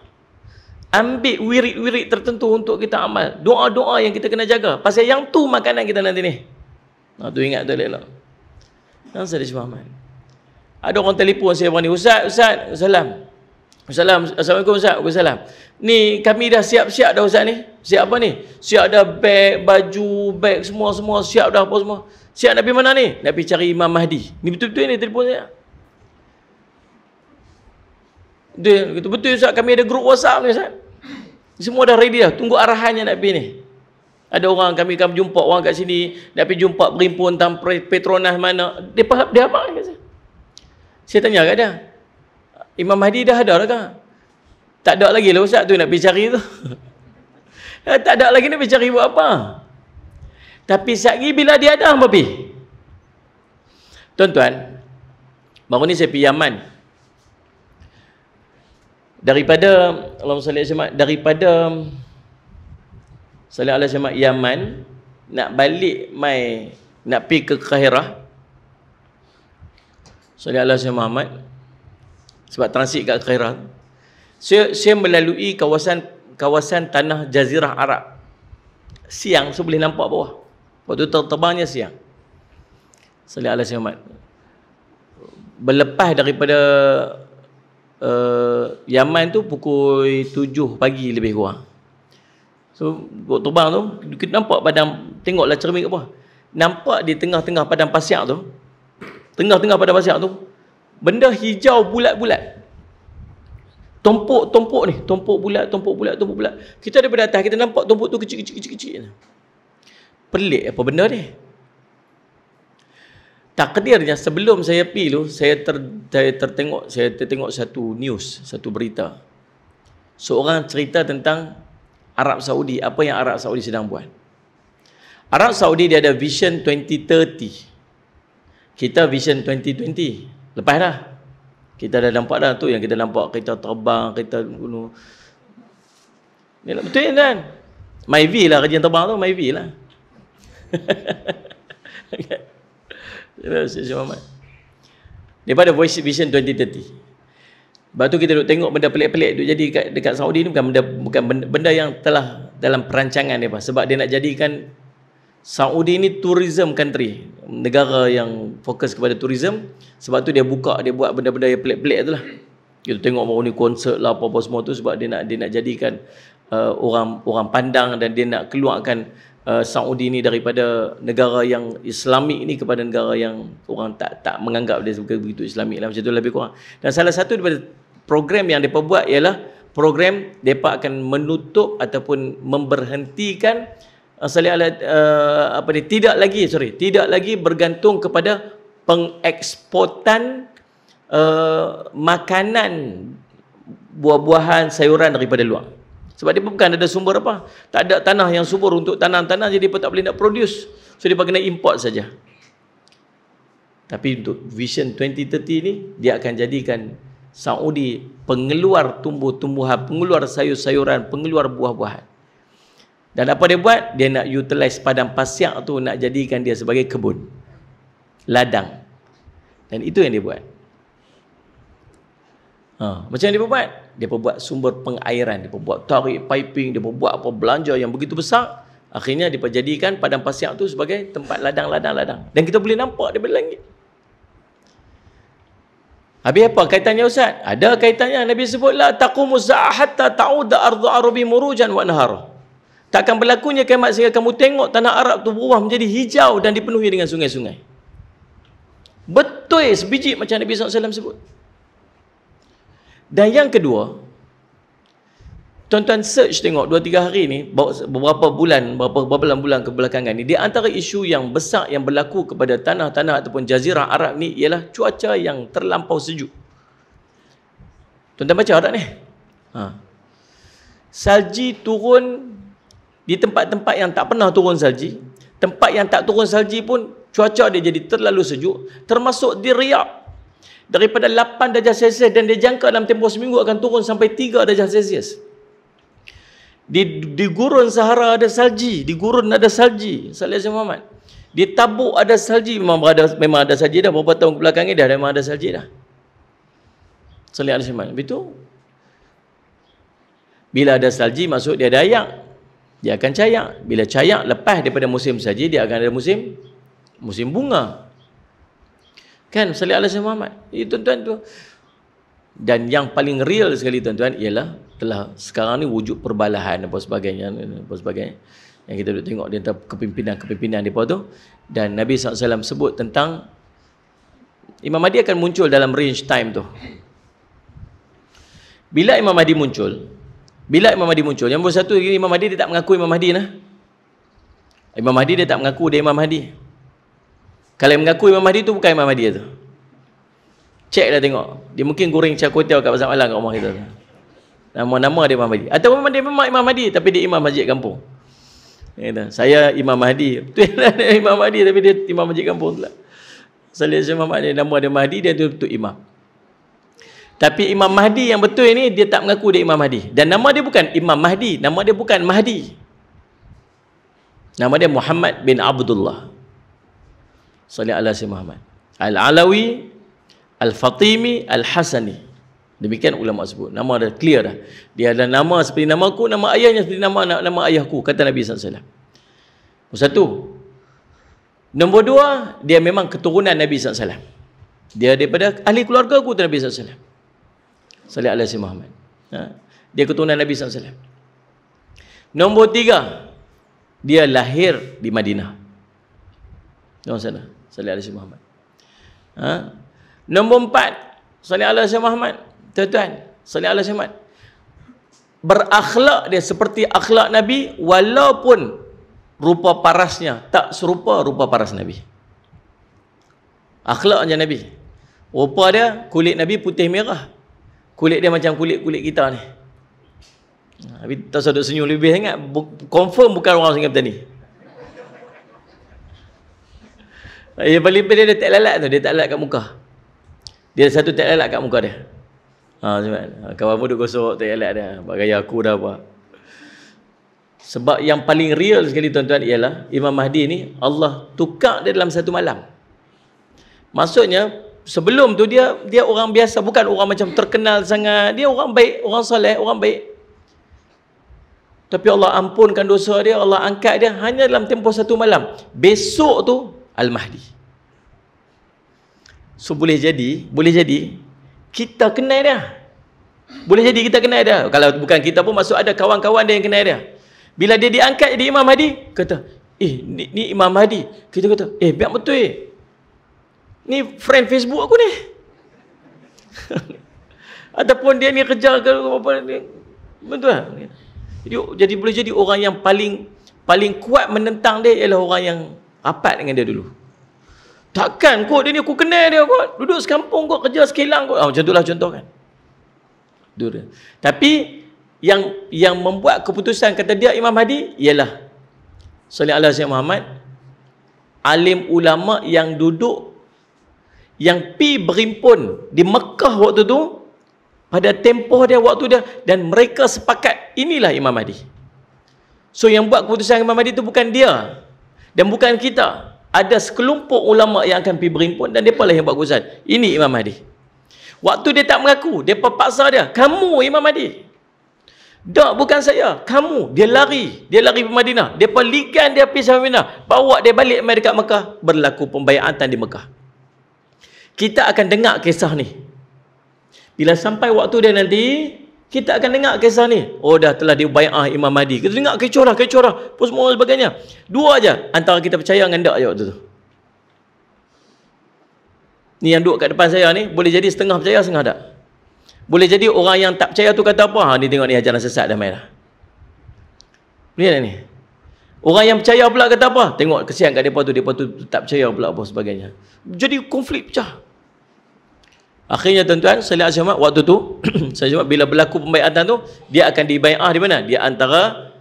S1: Ambil wirid-wirid tertentu untuk kita amal. Doa-doa yang kita kena jaga. Pasal yang tu makanan kita nanti ni. Tu ingat tu elok. Saya dah faham. Ada orang telefon saya ni, Ustaz, Assalamualaikum Ustaz. Waalaikumsalam. Ni kami dah siap-siap dah Ustaz ni. Siap apa ni? Siap dah beg, baju, beg semua siap dah apa semua. Siap nak pergi mana ni? Nak pergi cari Imam Mahdi. Ni betul-betul ni telefon saya. Dia kata, betul Ustaz, kami ada grup WhatsApp ni Ustaz. Semua dah ready dah, tunggu arahannya nak pergi ni. Ada orang kami akan jumpa orang kat sini, nak pergi jumpa berhimpun tentang Petronas mana. Dia apa kat saya? Saya tanya kat dia, Imam Mahdi dah ada dah kan? Tak ada lagi lah Ustaz tu nak pergi cari tu. Tak ada lagi nak pergi cari buat apa? Tapi sekali bila dia ada, apa pergi? Tuan-tuan, baru ni saya pergi Yaman. Daripada Allahumma salli alaihi wasallam, daripada sallallahu alaihi wasallam Yaman nak balik nak pergi ke Kahirah, sallallahu alaihi wasallam Muhammad, sebab transit kat Kahirah, saya melalui kawasan tanah Jazirah Arab. Siang saya boleh nampak bawah. Waktu terbangnya siang. Sallallahu alaihi wasallam berlepas daripada Yaman tu pukul 7 pagi lebih kurang. So, waktu terbang tu kita nampak padang, tengoklah cermin kat bawah. nampak di tengah-tengah padang pasir tu, benda hijau bulat-bulat. Tumpuk ni, tumpuk bulat. Kita daripada atas kita nampak tumpuk tu kecil. Pelik apa benda ni? Takdirnya sebelum saya pergi tu, saya tertengok satu news, satu berita. Seorang cerita tentang Arab Saudi, apa yang Arab Saudi sedang buat. Arab Saudi dia ada Vision 2030. Kita Vision 2020. Lepas dah. Kita dah nampak dah tu yang kita nampak kereta terbang, kereta gunung. Ni lah betul kan? MyV lah kerja terbang tu, MyV lah. Daripada Voice Vision 2030. Lepas tu kita duk tengok benda pelik-pelik duk jadi dekat Saudi ni, bukan benda yang telah dalam perancangan dia, sebab dia nak jadikan Saudi ni tourism country, negara yang fokus kepada tourism. Sebab tu dia buat benda-benda yang pelik-pelik tu lah. Kita tengok baru ni konsert lah apa-apa semua tu, sebab dia nak jadikan orang pandang, dan dia nak keluarkan Saudi ni daripada negara yang Islamik ni kepada negara yang orang tak menganggap dia begitu Islamik lah, macam tu lebih kurang. Dan salah satu daripada program yang mereka buat ialah program mereka akan menutup ataupun memberhentikan tidak lagi bergantung kepada pengeksportan makanan, buah-buahan, sayuran daripada luar. Sebab dia bukan ada sumber apa, tak ada tanah yang subur untuk tanam-tanam, jadi dia tak boleh nak produce, so dia kena import saja. Tapi untuk Vision 2030 ni, dia akan jadikan Saudi pengeluar tumbuh-tumbuhan, pengeluar sayur-sayuran, pengeluar buah-buahan. Dan apa dia buat? Dia nak utilize padang pasir tu, nak jadikan dia sebagai kebun, ladang. Dan itu yang dia buat. Macam yang dia buat? Dia buat sumber pengairan, dia buat tarik piping, dia buat apa belanja yang begitu besar. Akhirnya dia jadikan padang pasir tu sebagai tempat ladang. Dan kita boleh nampak daripada langit. Habis apa kaitannya Ustaz? Ada kaitannya. Nabi sebut la taqumu sa'ah hatta ta'uda ardu arabi murujan wa nahara. Takkan berlakunya kiamat sehingga kamu tengok tanah Arab tu berubah menjadi hijau dan dipenuhi dengan sungai-sungai. Betul sebiji macam Nabi SAW sebut. Dan yang kedua, tuan-tuan search tengok 2-3 hari ni, beberapa bulan kebelakangan ni, di antara isu yang besar yang berlaku kepada tanah-tanah ataupun jazirah Arab ni ialah cuaca yang terlampau sejuk. Tuan-tuan baca Arab ni? Salji turun di tempat-tempat yang tak pernah turun salji. Tempat yang tak turun salji pun cuaca dia jadi terlalu sejuk. Termasuk di Riyadh. Daripada 8 darjah Celsius, dan dia jangka dalam tempoh seminggu akan turun sampai 3 darjah Celsius. Di gurun Sahara ada salji. Di gurun ada salji. Salih Muhammad. Di Tabuk ada salji. Memang ada salji dah. Beberapa tahun kebelakang ni dah memang ada salji dah. Salih Muhammad. Betul? Bila ada salji, maksud dia ada ayak. Dia akan cayak. Bila cayak, lepas daripada musim salji, dia akan ada musim bunga. Kan? Salih Muhammad. Itu tuan-tuan tu. Dan yang paling real sekali tuan-tuan ialah telah sekarang ni wujud perbalahan apa sebagainya yang kita duk tengok di antara kepimpinan mereka tu. Dan Nabi SAW sebut tentang Imam Mahdi akan muncul dalam range time tu. Bila Imam Mahdi muncul, yang nombor satu, Imam Mahdi dia tak mengaku Imam Mahdi lah. Imam Mahdi dia tak mengaku dia Imam Mahdi. Kalau yang mengaku Imam Mahdi tu bukan Imam Mahdi tu. Cek dah tengok. Dia mungkin goreng char kway teow kat pasar malam kat rumah kita. Nama-nama dia Imam Mahdi. Atau dia memang Imam Mahdi tapi dia imam masjid kampung. Saya Imam Mahdi. Betul lah Imam Mahdi tapi dia imam masjid kampung pula. Salih Muhammad dia nama dia Mahdi, dia tu betul imam. Tapi Imam Mahdi yang betul ni dia tak mengaku dia Imam Mahdi. Dan nama dia bukan Imam Mahdi, nama dia bukan Mahdi. Nama dia Muhammad bin Abdullah. Salih ala Muhammad. Al-Alawi, Al-Fatimi, Al-Hasani. Demikian ulama sebut. Nama dah clear dah. Dia ada nama seperti nama aku, nama ayahnya seperti nama ayahku, kata Nabi SAW. Satu. Nombor dua, dia memang keturunan Nabi SAW. Dia daripada ahli keluarga aku, Nabi SAW. Salih ala Muhammad. Dia keturunan Nabi SAW. Nombor tiga, dia lahir di Madinah. Tengok sana. Salih alaihi Muhammad. Nombor 4, salih alaihi Muhammad. Tuan-tuan, salih alaihi Muhammad. Berakhlak dia seperti akhlak Nabi, walaupun rupa parasnya tak serupa rupa paras Nabi. Akhlaknya Nabi. Rupa dia, kulit Nabi putih merah. Kulit dia macam kulit-kulit kita ni. Tapi tak usah duk senyum lebih sangat. Confirm bukan orang Sungai Petani. Yang paling penting dia tak lalat tu. Dia tak lalat kat muka. Dia satu tak lalat kat muka dia. Kawan pun duk gosok tak lalat dia. Buat gaya aku dah apa. Sebab yang paling real sekali tuan-tuan ialah Imam Mahdi ni Allah tukar dia dalam satu malam. Maksudnya sebelum tu dia orang biasa, bukan orang macam terkenal sangat. Dia orang baik, orang soleh, orang baik. Tapi Allah ampunkan dosa dia, Allah angkat dia hanya dalam tempoh satu malam. Besok tu Al-Mahdi. So boleh jadi kita kenal dia. Boleh jadi kita kenal dia. Kalau bukan kita pun masuk ada kawan-kawan dia yang kenal dia. Bila dia diangkat jadi Imam Mahdi, kata, ni Imam Mahdi. Kita kata, biar betul ni friend Facebook aku ni. Ataupun dia ni kerja ke apa ni. Betul tak? Jadi boleh jadi orang yang paling kuat menentang dia ialah orang yang rapat dengan dia dulu. Takkan kot dia ni aku kenal dia kot. Duduk sekampung kot, kerja sekilang kot. Macam itulah contoh kan. Tapi yang membuat keputusan kata dia Imam Mahdi ialah sallallahu alaihi Muhammad, alim ulama yang duduk, yang pi berimpun di Mekah waktu tu, pada tempoh dia, waktu dia, dan mereka sepakat inilah Imam Mahdi. So yang buat keputusan Imam Mahdi tu bukan dia dan bukan kita. Ada sekelompok ulama yang akan pi berimpun dan mereka lah yang buat keputusan. Ini Imam Mahdi. Waktu dia tak mengaku, mereka paksa dia, kamu Imam Mahdi. Tak, bukan saya, kamu. Dia lari ke Madinah. Mereka ligan dia pergi sampai Madinah, bawa dia balik mai dekat Mekah. Berlaku pembayatan di Mekah. Kita akan dengar kisah ni. Bila sampai waktu dia nanti, kita akan dengar kisah ni. Oh, dah telah dibai'ah Imam Mahdi. Kita dengar kecoh lah, apa semua sebagainya. Dua aja antara kita percaya dengan tak je waktu tu. Ni yang duduk kat depan saya ni, boleh jadi setengah percaya, setengah tak. Boleh jadi orang yang tak percaya tu kata apa? Ni tengok ni ajaran sesat dah main dah. Lihat ni. Orang yang percaya pula kata apa? Tengok kesian kat mereka tu tak percaya pula apa sebagainya. Jadi konflik pecah. Akhirnya tuan-tuan, sallallahu alaihi wasallam waktu tu, saya cuma bila berlaku pembaiatan tu, dia akan dibai'ah di mana? Dia antara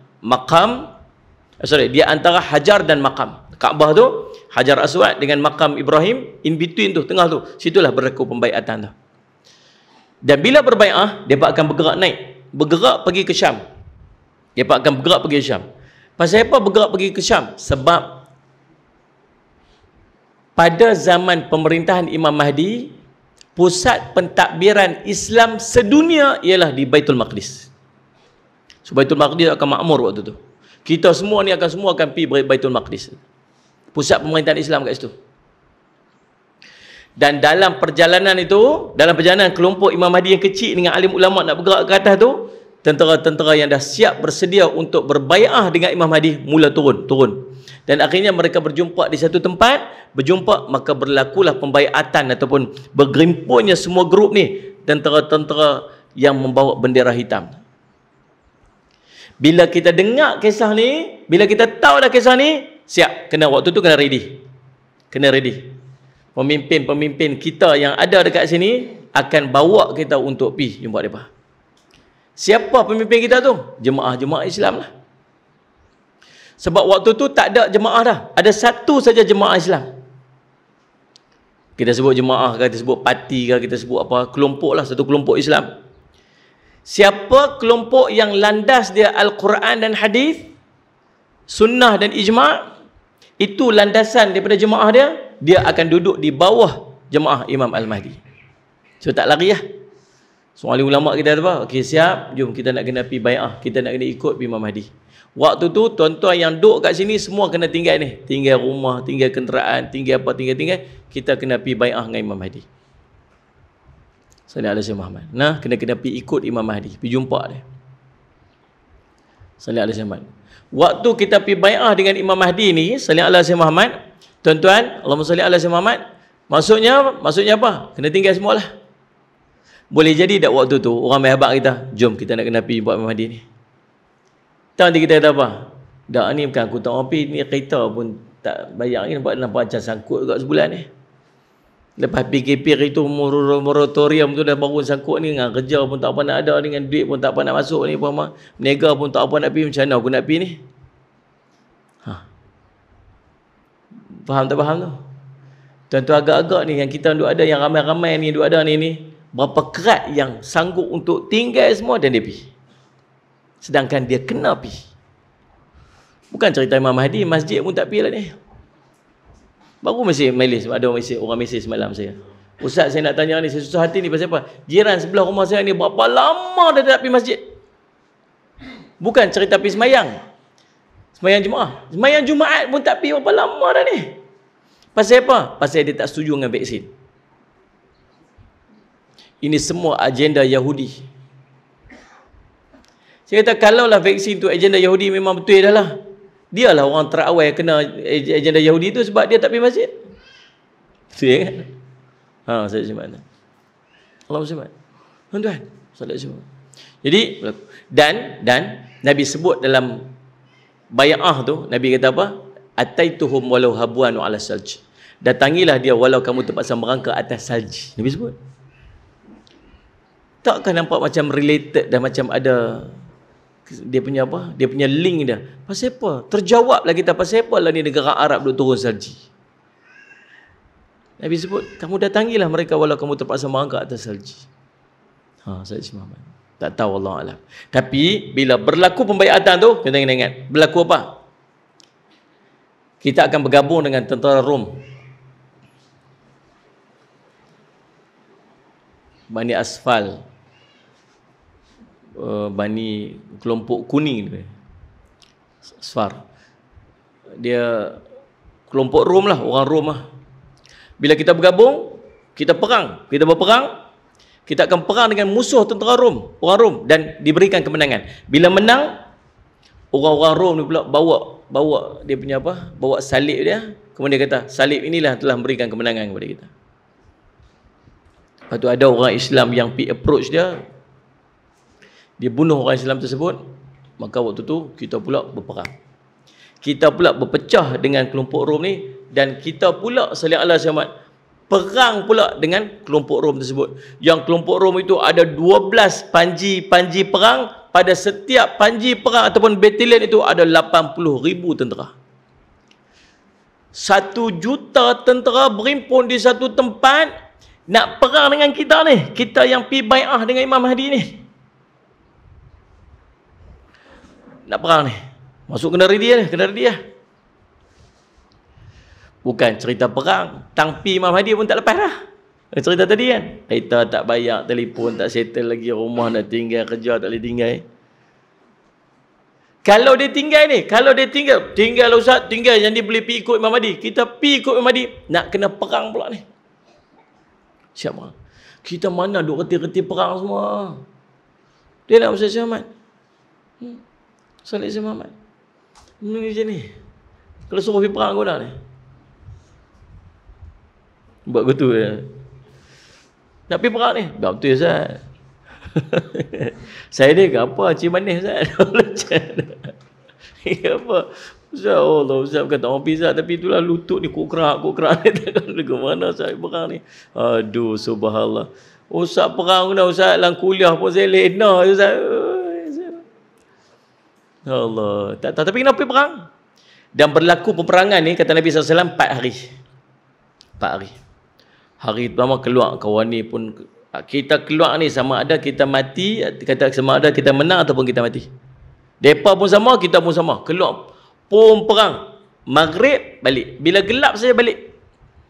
S1: dia antara Hajar dan Maqam. Kaabah tu, Hajar Aswad dengan Maqam Ibrahim, in between tu, tengah tu. Situlah berlaku pembaiatan tu. Dan bila berbai'ah, dia akan bergerak naik. Bergerak pergi ke Syam. Dia akan bergerak pergi ke Syam. Pasal apa bergerak pergi ke Syam? Sebab pada zaman pemerintahan Imam Mahdi, pusat pentadbiran Islam sedunia ialah di Baitul Maqdis. So Baitul Maqdis akan makmur waktu tu. Kita semua ni akan pergi Baitul Maqdis. Pusat pemerintahan Islam kat situ. Dan dalam perjalanan itu, dalam perjalanan kelompok Imam Mahdi yang kecil dengan alim ulama nak bergerak ke atas tu, tentera-tentera yang dah siap bersedia untuk berbai'ah dengan Imam Mahdi mula turun. Dan akhirnya mereka berjumpa di satu tempat, maka berlakulah pembai'atan ataupun bergerimpunnya semua grup ni, tentera-tentera yang membawa bendera hitam. Bila kita dengar kisah ni, bila kita tahu dah kisah ni, siap, waktu tu kena ready. Pemimpin-pemimpin kita yang ada dekat sini akan bawa kita untuk pergi jumpa mereka. Siapa pemimpin kita tu? Jemaah-jemaah Islam lah. Sebab waktu tu tak ada jemaah dah. Ada satu saja jemaah Islam. Kita sebut jemaah ke, kita sebut parti ke, kita sebut apa, kelompok lah, satu kelompok Islam. Siapa kelompok yang landas dia Al-Quran dan Hadis, Sunnah dan Ijma', itu landasan daripada jemaah dia akan duduk di bawah jemaah Imam Al-Mahdi. So tak lari lah. Soal ulama kita apa? Okey, siap, jom kita nak kena pergi bai'ah, kita nak kena ikut Imam Mahdi. Waktu tu tuan-tuan yang duduk kat sini semua kena tinggal ni, tinggal rumah, tinggal kenderaan, tinggal apa, tinggal, kita kena pergi bai'ah dengan Imam Mahdi. Sallallahu alaihi Muhammad. Nah, kena pergi ikut Imam Mahdi, pergi jumpa dia. Sallallahu alaihi Muhammad. Waktu kita pergi bai'ah dengan Imam Mahdi ni, sallallahu alaihi Muhammad, Tuan-tuan, Allahumma salli ala Sayyidina Muhammad. Maksudnya apa? Kena tinggal semua lah. Boleh jadi tak waktu tu orang mai habaq kita, jom kita nak kena pergi buat Imam Mahdi ni. Tak, nanti kita kata apa? Dak ni bukan aku tak mau pergi, ni kereta pun tak bayar ni, nampak macam sangkut juga sebulan ni. Lepas PKP itu moratorium tu dah baru sangkut ni, dengan kerja pun tak apa nak ada, dengan duit pun tak apa nak masuk ni, berniaga pun tak apa nak pergi, macam mana aku nak pergi ni? Faham tak faham tu? Tuan-tuan, agak-agak ni yang kita duk ada, yang ramai-ramai ni duk ada ni, berapa kerat yang sanggup untuk tinggal semua dan dia pergi. Sedangkan dia kena pergi. Bukan cerita Imam Mahdi, masjid pun tak pergi lah ni. Baru masih majlis, ada orang mesej semalam saya. Ustaz, saya nak tanya ni, saya susah hati ni pasal apa? Jiran sebelah rumah saya ni berapa lama dah tak pergi masjid? Bukan cerita pergi semayang. Semayang Jumaat. Semayang Jumaat pun tak pergi, berapa lama dah ni? Pasal apa? Pasal dia tak setuju dengan vaksin. Ini semua agenda Yahudi. Saya kata, kalaulah vaksin tu agenda Yahudi, memang betul dah lah. Dialah orang terawal kena agenda Yahudi tu sebab dia tak pergi masjid. Betul kan? Saya simak. Allah simak. Tuan-tuan, salat semua. Jadi, dan Nabi sebut dalam bay'ah tu, Nabi kata apa? Ataituhum walau habwanu ala salj. Datangilah dia walau kamu terpaksa merangkak atas salji. Nabi sebut. Takkah nampak macam related dan macam ada dia punya apa? Dia punya link dia. Pasal apa? Terjawablah kita, pasal apa lah ni negara Arab duk turun salji. Nabi sebut, kamu datangilah mereka walau kamu terpaksa merangkak atas salji. Saya Muhammad. Tak tahu, Allah alam. Tapi bila berlaku pembaiatan tu, kita kena ingat, berlaku apa? Kita akan bergabung dengan tentera Rom. Bani Asfal, Bani kelompok kuning tu, Asfar. Dia kelompok Rom lah, orang Rom lah. Bila kita bergabung, kita perang, kita berperang, kita akan perang dengan musuh tentera Rom, orang Rom, dan diberikan kemenangan. Bila menang, orang-orang Rom ni pula bawa dia punya apa? Bawa salib dia. Kemudian dia kata, salib inilah telah memberikan kemenangan kepada kita. Lepas tu ada orang Islam yang pergi approach dia, dia bunuh orang Islam tersebut. Maka waktu tu kita pula berperang, kita pula berpecah dengan kelompok Rom ni, dan kita pula salih Allah Muhammad perang pula dengan kelompok Rom tersebut. Yang kelompok Rom itu ada 12 panji perang. Pada setiap panji perang ataupun batalion itu ada 80,000 tentera. 1 juta tentera berimpun di satu tempat nak perang dengan kita ni. Kita yang pergi bai'ah dengan Imam Mahdi ni. Nak perang ni. Masuk kena ready lah. Bukan cerita perang, tangpi Imam Mahdi pun tak lepas dah. Cerita tadi kan, kita tak bayar telefon, tak settle lagi rumah, nak tinggal, kerja tak boleh tinggal. Kalau dia tinggal Ustaz, tinggal yang dia boleh pergi ikut Imam Mahdi. Kita pergi ikut Imam Mahdi, nak kena perang pula ni. Siapa? Kita mana duk reti-reti perang semua. Dia nak Ustaz Muhammad. Salih Muhammad. Ni macam ni. Kalau suruh pergi perang kau dah ni. Buat betul ya. Nak pergi perang ni? Tak betul Ustaz. Saya dia ke apa? Cik manis Ustaz. Apa? Ustaz, Allah Ustaz bukan tak mau pergi Ustaz, tapi itulah lutut ni kuk-kerak ni. Takkan ke mana Ustaz perang ni? Aduh, subhanallah. Ustaz perang dah Ustaz, dalam kuliah pun saya lena Ustaz. Allah. Tapi kenapa perang? Dan berlaku peperangan ni, kata Nabi SAW, 4 hari. 4 hari. Hari pertama keluar kawan ni pun, kita keluar ni sama ada kita mati, kata sama ada kita menang ataupun kita mati. Depa pun sama, kita pun sama. Keluar pun perang. Maghrib balik. Bila gelap saja balik.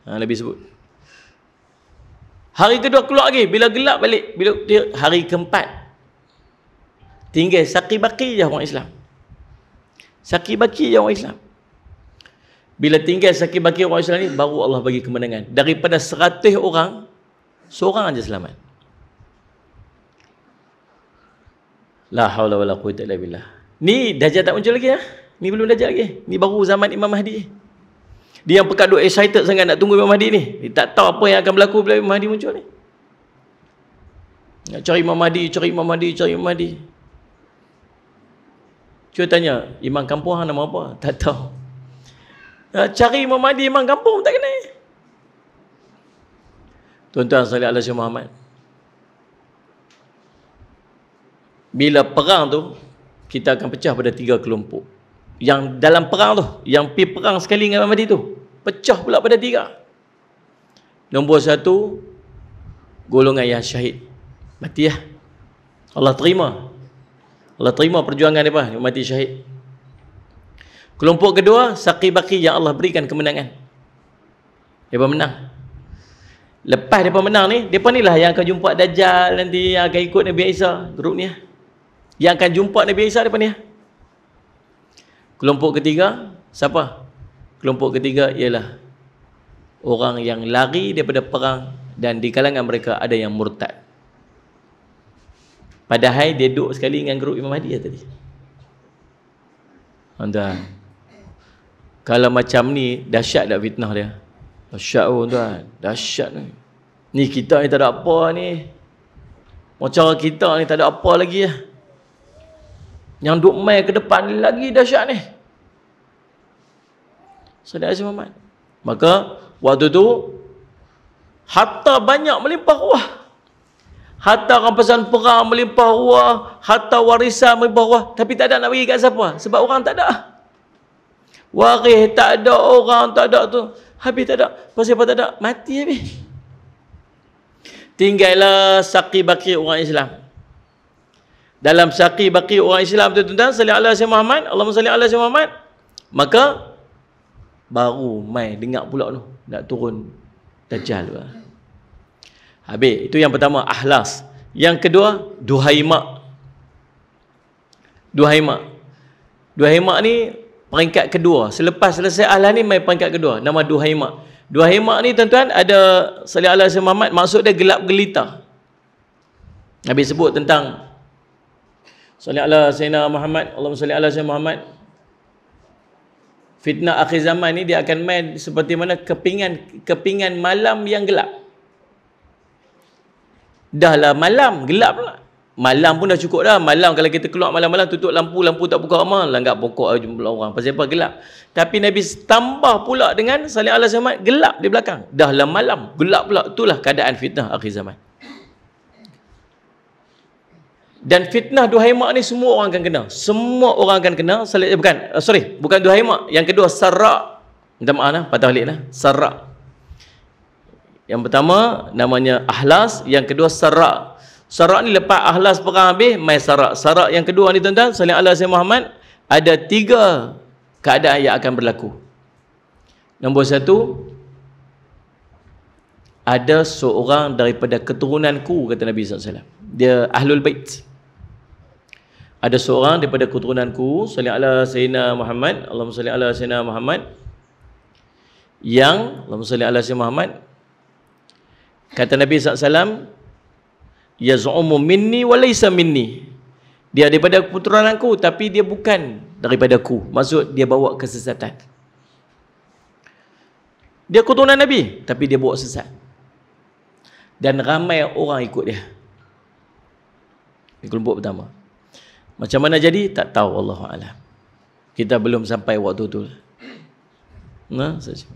S1: Nabi sebut. Hari kedua keluar lagi, bila gelap balik. Bila hari keempat tinggal saki-baki je orang Islam. Saki-baki je orang Islam. Bila tinggal saki-baki orang Islam ni, baru Allah bagi kemenangan. Daripada 100 orang, seorang aja selamat. La haula wala quwwata illa billah. Ni Dajjal tak muncul lagi ya? Ni belum Dajjal lagi. Ni baru zaman Imam Mahdi. Dia yang pekat duk excited sangat nak tunggu Imam Mahdi ni. Dia tak tahu apa yang akan berlaku bila Imam Mahdi muncul ni. Nak cari Imam Mahdi, cari Imam Mahdi, cari Imam Mahdi. Cuba tanya, imam kampung hang nama apa? Tak tahu. Nak cari Imam Mahdi, imam kampung tak kenal. Tuan-tuan sekalian Allah Syekh Muhammad. Bila perang tu, kita akan pecah pada 3 kelompok. Yang dalam perang tu, yang pergi perang sekali dengan Imam Mahdi tu, pecah pula pada 3. Nombor 1, golongan yang syahid. Mati lah. Allah terima. Allah terima perjuangan mereka, mati syahid. Kelompok kedua, Saqi Baqi yang Allah berikan kemenangan. Mereka menang. Lepas mereka menang ni, mereka ni lah yang akan jumpa Dajjal nanti, yang akan ikut Nabi Isa. Grup ni lah. Yang akan jumpa Nabi Isa mereka ni lah. Kelompok ketiga, siapa? Kelompok ketiga ialah orang yang lari daripada perang dan di kalangan mereka ada yang murtad. Padahal dia duduk sekali dengan grup Imam Mahdi tadi. Tuan-tuan, kalau macam ni, dahsyat tak fitnah dia? Dahsyat tuan-tuan, dahsyat ni. Ni kita ni tak ada apa ni. Macam kita ni tak ada apa lagi lah. Yang duk main ke depan ni lagi dahsyat ni. Saudara Muhammad. Maka waktu tu harta banyak melimpah ruah. Harta rampasan perang melimpah ruah, harta warisan melimpah ruah, tapi tak ada nak bagi kat siapa? Sebab orang tak ada. Waris tak ada, orang tak ada tu. Habis tak ada. Pasal apa tak ada? Mati habis. Tinggallah Saqi Baqi orang Islam. Dalam Saqi Baqi orang Islam tu tuan-tuan, salli ala Sayyidina Muhammad, Allahumma salli ala Sayyidina Muhammad. Maka baru mai dengar pula tu nak turun Dajjal. Habis itu yang pertama, Ahlas. Yang kedua, Duhaima. Duhaima ni peringkat kedua. Selepas selesai Ahlas ni mai peringkat kedua, nama Duhaima. Duhaima ni tuan-tuan ada salli ala Sayyidina Muhammad, maksud dia gelap gelita. Nabi sebut tentang salli ala Sayyidina Muhammad, Allahumma salli ala Sayyidina Muhammad. Fitnah akhir zaman ni dia akan main seperti mana kepingan malam yang gelap. Dahlah malam, gelap pula. Malam pun dah cukup dah. Malam kalau kita keluar malam-malam tutup lampu tak buka rumah, langgap pokok jumlah orang. Pasal apa? Gelap. Tapi Nabi tambah pula dengan salli ala Muhammad, gelap di belakang. Dahlah malam, gelap pula. Itulah keadaan fitnah akhir zaman. Dan fitnah Duhaima ni semua orang akan kena. Semua orang akan kena. Bukan Duhaima. Yang kedua, Sarra. Minta maaf patah balik lah. Sarra. Yang pertama namanya Ahlas, yang kedua Sarra. Sarra ni lepas Ahlas perang habis, mai Sarra. Sarra yang kedua ni tuan-tuan, salli ala Sayyidina Muhammad, ada 3 keadaan yang akan berlaku. Nombor 1, ada seorang daripada keturunanku, kata Nabi SAW. Dia Ahlul Bait. Ada seorang daripada keturunanku, salli ala Sayyidina Muhammad, Allahumma salli ala Sayyidina Muhammad, yang Allahumma salli ala Sayyidina Muhammad, kata Nabi SAW, yaz'umu minni wa laysa minni. Dia daripada keturunanku tapi dia bukan daripadaku. Maksud dia bawa kesesatan. Dia keturunan Nabi tapi dia bawa sesat. Dan ramai orang ikut dia. Ini kelompok pertama. Macam mana jadi? Tak tahu, Allahu a'lam. Kita belum sampai waktu tu. Nah, saja.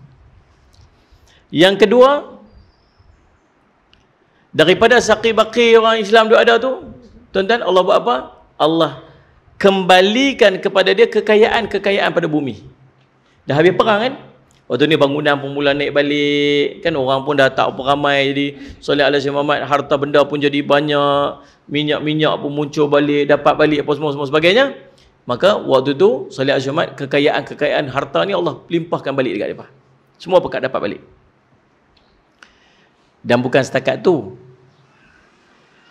S1: Yang kedua, daripada Saqi Baqi orang Islam tu ada tu, tuan-tuan, Allah buat apa? Allah kembalikan kepada dia kekayaan pada bumi. Dah habis perang kan? Waktu ni bangunan pun mula naik balik kan, orang pun dah tak apa ramai, jadi salli ala Sayyidina Muhammad, harta benda pun jadi banyak, minyak pun muncul balik, dapat balik apa semua sebagainya. Maka waktu tu salli ala Sayyidina Muhammad, kekayaan harta ni Allah limpahkan balik dekat depa. Semua pekat dapat balik. Dan bukan setakat tu.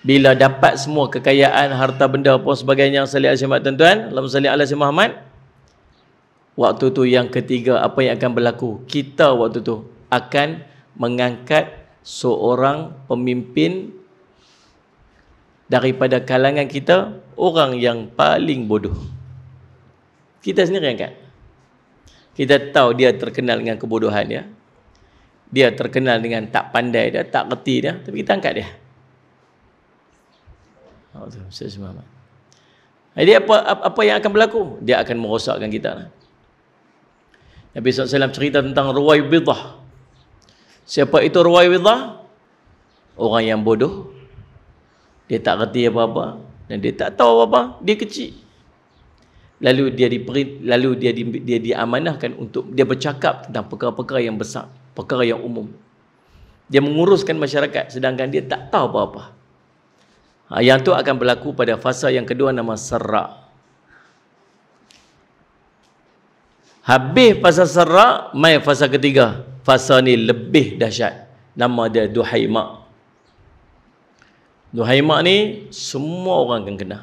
S1: Bila dapat semua kekayaan, harta benda apa sebagainya, salli ala Sayyidina Muhammad tuan-tuan, Allahumma salli ala Sayyidina Muhammad. Waktu tu yang ketiga, apa yang akan berlaku? Kita waktu tu akan mengangkat seorang pemimpin daripada kalangan kita, orang yang paling bodoh. Kita sendiri angkat. Kita tahu dia terkenal dengan kebodohan dia. Dia terkenal dengan tak pandai dia, tak reti dia, tapi kita angkat dia. Jadi apa yang akan berlaku? Dia akan merosakkan kita. Nabi SAW cerita tentang Ruwaibidah. Siapa itu Ruwaibidah? Orang yang bodoh. Dia tak reti apa-apa dan dia tak tahu apa-apa, dia kecil. Lalu dia diamanahkan untuk dia bercakap tentang perkara-perkara yang besar, perkara yang umum. Dia menguruskan masyarakat sedangkan dia tak tahu apa-apa. Yang tu akan berlaku pada fasa yang kedua, nama Sarra. Habis fasa Sarra, mai fasa ketiga. Fasa ni lebih dahsyat. Nama dia Duhaima. Duhaima ni semua orang akan kena.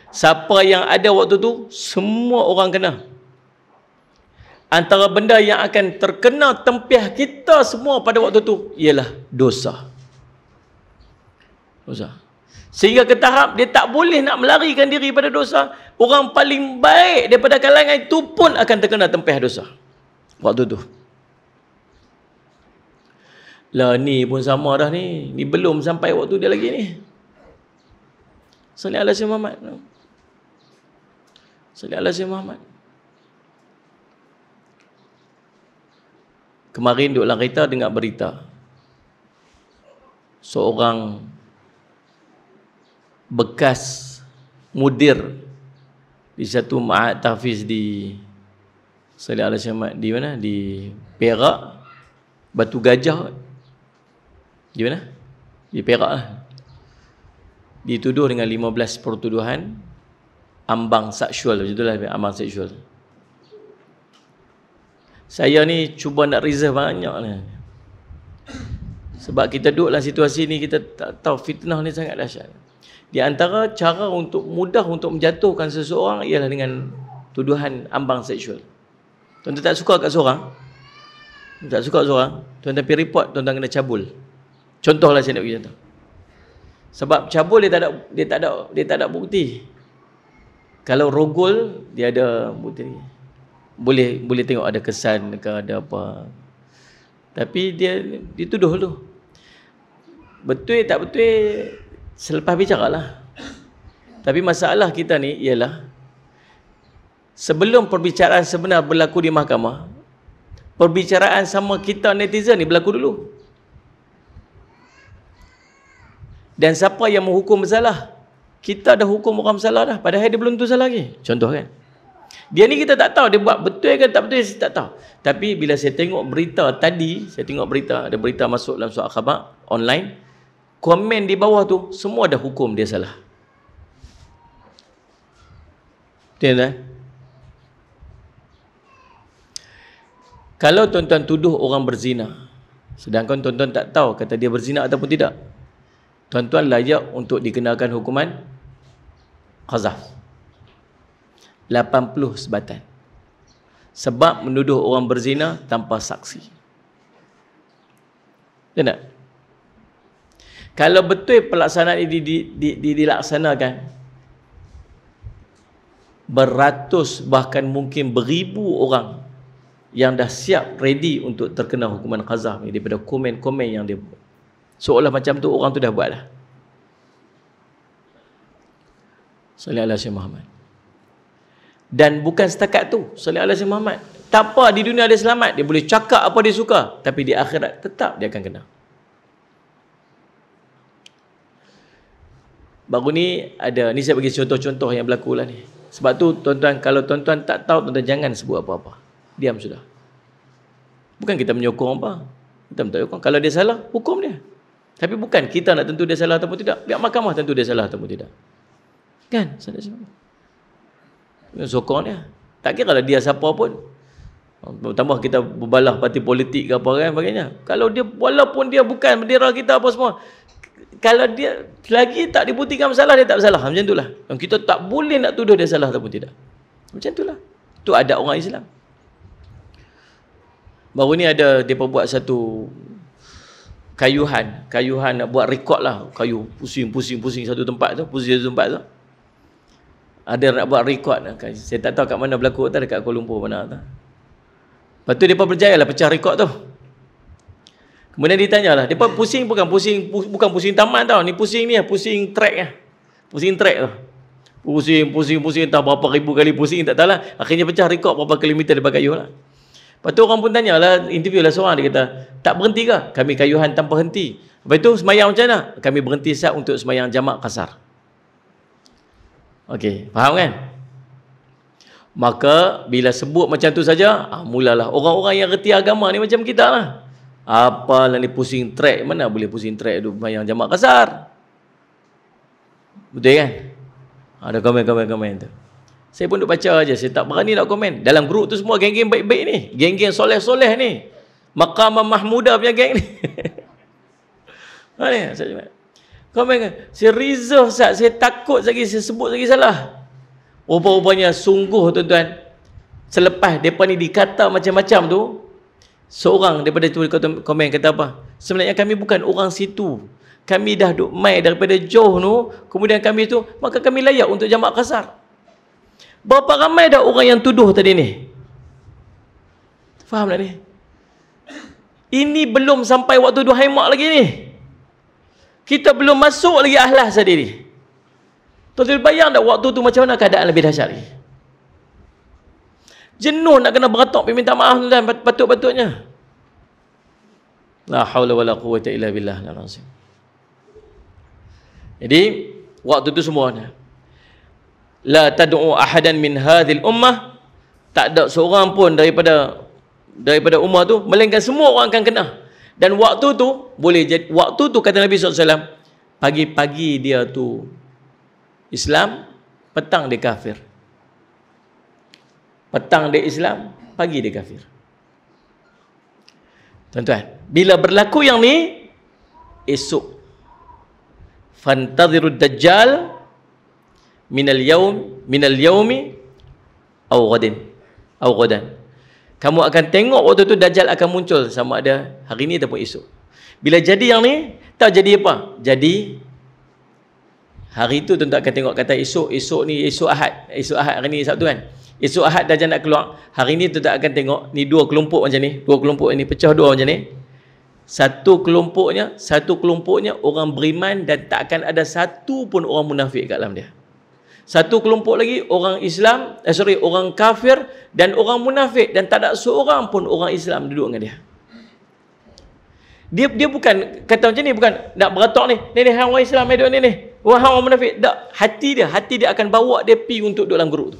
S1: Siapa yang ada waktu tu, semua orang kena. Antara benda yang akan terkena tempiah kita semua pada waktu tu ialah dosa. Dosa. Sehingga ke tahap dia tak boleh nak melarikan diri pada dosa. Orang paling baik daripada kalangan itu pun akan terkena tempiah dosa waktu tu. Lah ni pun sama dah ni. Ni belum sampai waktu dia lagi ni. Sallallahu alaihi wasallam Muhammad. Sallallahu alaihi wasallam Muhammad. Kemarin duduk dalam kereta dengar berita. Seorang bekas mudir di satu ma'had tahfiz di Sallallahu alaihi wasallam di mana? Di Perak, Batu Gajah. Di mana? Di Perak lah. Dituduh dengan 15 pertuduhan ambang seksual, macam itulah ambang seksual. Saya ni cuba nak reserve banyak ni. Sebab kita duduk dalam situasi ni, kita tak tahu fitnah ni sangat dahsyat. Di antara cara untuk mudah untuk menjatuhkan seseorang ialah dengan tuduhan ambang seksual. Tuan-tuan tak suka kat seorang, tak suka seorang, tuan-tuan pergi report, tuan-tuan kena cabul. Contohlah saya nak bagi contoh. Sebab cabul dia tak ada bukti. Kalau rogol dia ada bukti. Boleh tengok ada kesan ke ada apa. Tapi dia dituduh tu. Betul tak betul selepas bicaralah. Tapi masalah kita ni ialah sebelum perbicaraan sebenar berlaku di mahkamah, perbicaraan sama kita netizen ni berlaku dulu. Dan siapa yang menghukum bersalah? Kita dah hukum orang bersalah dah, padahal dia belum tentu salah lagi. Contoh kan. Dia ni kita tak tahu dia buat betul ke tak betul, saya tak tahu. Tapi bila saya tengok berita tadi, ada berita masuk dalam surat khabar online, komen di bawah tu semua dah hukum dia salah. Betul tak? Kalau tuan-tuan tuduh orang berzina, sedangkan tuan-tuan tak tahu kata dia berzina ataupun tidak, tuan-tuan layak untuk dikenakan hukuman qazaf 80 sebatan. Sebab menuduh orang berzina tanpa saksi. Betul tak? Kalau betul pelaksanaan ini dilaksanakan, beratus bahkan mungkin beribu orang yang dah siap ready untuk terkena hukuman qazaf ni daripada komen-komen yang dia buat. Seolah macam tu orang tu dah buat lah. Sallallahu alaihi Muhammad. Dan bukan setakat tu, sallallahu alaihi Muhammad. Tak apa di dunia dia selamat, dia boleh cakap apa dia suka, tapi di akhirat tetap dia akan kena. Baru ni ada, ni saya bagi contoh-contoh yang berlaku lah ni. Sebab tu tuan-tuan, kalau tuan-tuan tak tahu, tuan-tuan jangan sebut apa-apa. Diam sudah. Bukan kita menyokong apa. Kita tak menyokong. Kalau dia salah, hukum dia. Tapi bukan kita nak tentu dia salah ataupun tidak. Biar mahkamah tentu dia salah ataupun tidak. Kan? Sokong dia. Tak kira lah dia siapa pun. Tambah kita berbalah parti politik ke apa kan bagainya. Kalau dia, walaupun dia bukan bendera kita apa semua, kalau dia lagi tak dibuktikan bersalah, dia tak bersalah. Macam itulah. Dan kita tak boleh nak tuduh dia salah ataupun tidak. Macam itulah. Itu adab orang Islam. Baru ni ada dia buat satu kayuhan nak buat rekod lah. Kayu pusing satu tempat tu, pusing satu tempat tu. Ada nak buat rekod. Saya tak tahu kat mana berlaku tu, dekat Kuala Lumpur mana tu. Lepas tu mereka berjaya lah pecah rekod tu. Kemudian ditanyalah, mereka pusing bukan pusing taman tau. Ni pusing pusing track lah. Pusing track tu. Pusing entah berapa ribu kali pusing, tak tahulah. Akhirnya pecah rekod berapa kilometer dia kayuh lah. Lepas tu orang pun tanyalah, interview lah seorang, dia kata, tak berhenti ke? Kami kayuhan tanpa henti. Lepas tu semayang macam mana? Kami berhenti saat untuk semayang jamak kasar. Okey, faham kan? Maka bila sebut macam tu saja, mulalah orang-orang yang reti agama ni macam kita lah. Apalah ni pusing track, mana boleh pusing track tu semayang jamak kasar. Betul kan? Ada komen tu. Saya pun duk baca aja, saya tak berani nak komen. Dalam grup tu semua geng-geng baik-baik ni, geng-geng soleh-soleh ni. Maqamah Mahmudah punya geng ni. Mana saya cakap. Komen kan? Saya reserve Ustaz, saya takut lagi saya sebut lagi salah. Rupa-rupanya sungguh tuan-tuan, selepas depa ni dikata macam-macam tu, seorang daripada tu komen kata apa? Sebenarnya kami bukan orang situ. Kami dah duk mai daripada jauh tu, kemudian kami tu, maka kami layak untuk jamak kasar. Berapa ramai dah orang yang tuduh tadi ni? Faham tak ni? Ini belum sampai waktu duhai mak lagi ni. Kita belum masuk lagi ahlas tadi ni. Tuan-tuan bayang tak waktu tu macam mana keadaan lebih dahsyat lagi? Jenuh nak kena beratok pergi minta maaf dan patut-patutnya. La haula wala quwwata illa billah. Jadi waktu tu semua la tad'u ahadan min hadhil ummah, tak ada seorang pun daripada ummah tu, melainkan semua orang akan kena. Dan waktu tu boleh jadi, waktu tu kata Nabi SAW, pagi-pagi dia tu Islam, petang dia kafir. Petang dia Islam, pagi dia kafir. Tuan-tuan, bila berlaku yang ni, esok fantadhirud dajjal minal yaumi au ghadan. Kamu akan tengok waktu tu Dajjal akan muncul, sama ada hari ni ataupun esok. Bila jadi yang ni, tak jadi apa? Jadi hari tu tuan-tuan akan tengok, kata esok ni esok Ahad hari ni Sabtu kan. Esok Ahad Dajjal nak keluar. Hari ni tuan-tuan akan tengok ni dua kelompok macam ni, dua kelompok ini pecah dua macam ni. Satu kelompoknya orang beriman dan tak akan ada satu pun orang munafik kat dalam dia. Satu kelompok lagi orang Islam, orang kafir dan orang munafik, dan tak ada seorang pun orang Islam duduk dengan dia. Dia bukan kata macam ni, bukan nak beratok ni hang orang Islam duduk ni hang orang munafik. Tak, hati dia akan bawa dia pi untuk duduk dalam grup tu.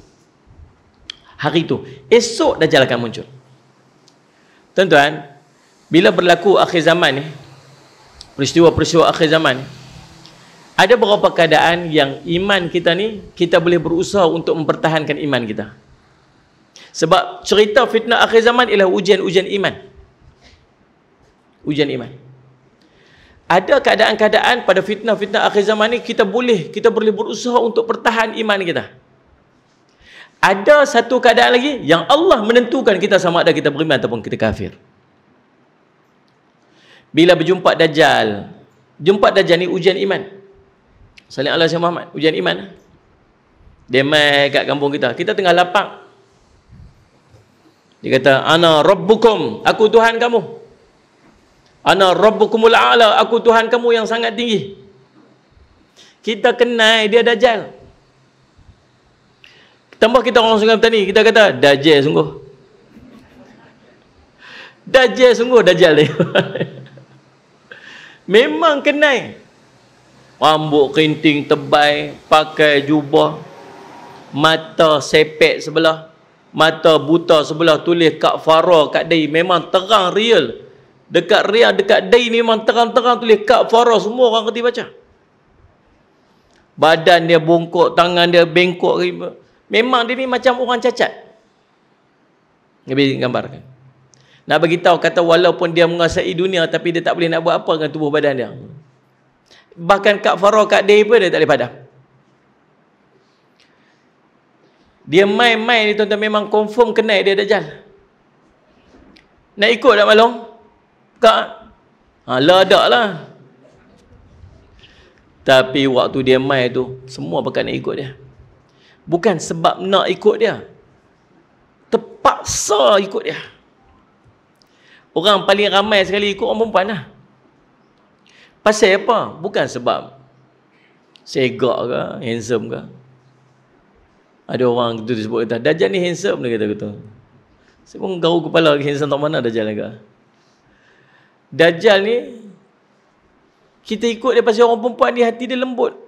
S1: Hari tu, esok Dajjal akan muncul. Tuan-tuan, bila berlaku akhir zaman ni, peristiwa-peristiwa akhir zaman ni, ada beberapa keadaan yang iman kita ni, kita boleh berusaha untuk mempertahankan iman kita. Sebab cerita fitnah akhir zaman ialah ujian-ujian iman. Ujian iman. Ada keadaan-keadaan pada fitnah-fitnah akhir zaman ni, kita boleh berusaha untuk pertahan iman kita. Ada satu keadaan lagi yang Allah menentukan kita sama ada kita beriman ataupun kita kafir. Bila berjumpa Dajjal, ni ujian iman. Salih Allah Syekh Muhammad, ujian iman. Dia mai kat kampung kita. Kita tengah lapang. Dia kata, ana rabbukum, aku Tuhan kamu. Ana rabbukumul a'la, aku Tuhan kamu yang sangat tinggi. Kita kenal dia Dajjal. Tambah kita orang Sungai Petani, kita kata Dajjal sungguh. Dajjal ni. Memang kenal. Rambut kerinting tebal, pakai jubah, mata sepek sebelah, mata buta sebelah, tulis kafara kat dahi, memang terang real. Dekat dahi ni memang terang-terang tulis kafara, semua orang kerti baca. Badan dia bongkok, tangan dia bengkok, memang dia ni macam orang cacat. Nabi gambarkan. Nak bagi tahu, kata walaupun dia menguasai dunia, tapi dia tak boleh nak buat apa dengan tubuh badan dia. Bahkan kafara kat dia pun dia tak boleh padam. Dia main-main ni tuan-tuan, memang confirm kenal dia Dajjal. Nak ikut tak malong? Tak. Ladak lah. Tapi waktu dia main tu, semua pakat nak ikut dia. Bukan sebab nak ikut dia, terpaksa ikut dia. Orang paling ramai sekali ikut orang perempuan lah. Pasal apa? Bukan sebab segak ke, handsome ke. Ada orang tu disebut kata, Dajjal ni handsome, dia kata. Saya pun garuk kepala, handsome tak mana Dajjal agak. Dajjal ni, kita ikut dia pasal orang perempuan ni hati dia lembut.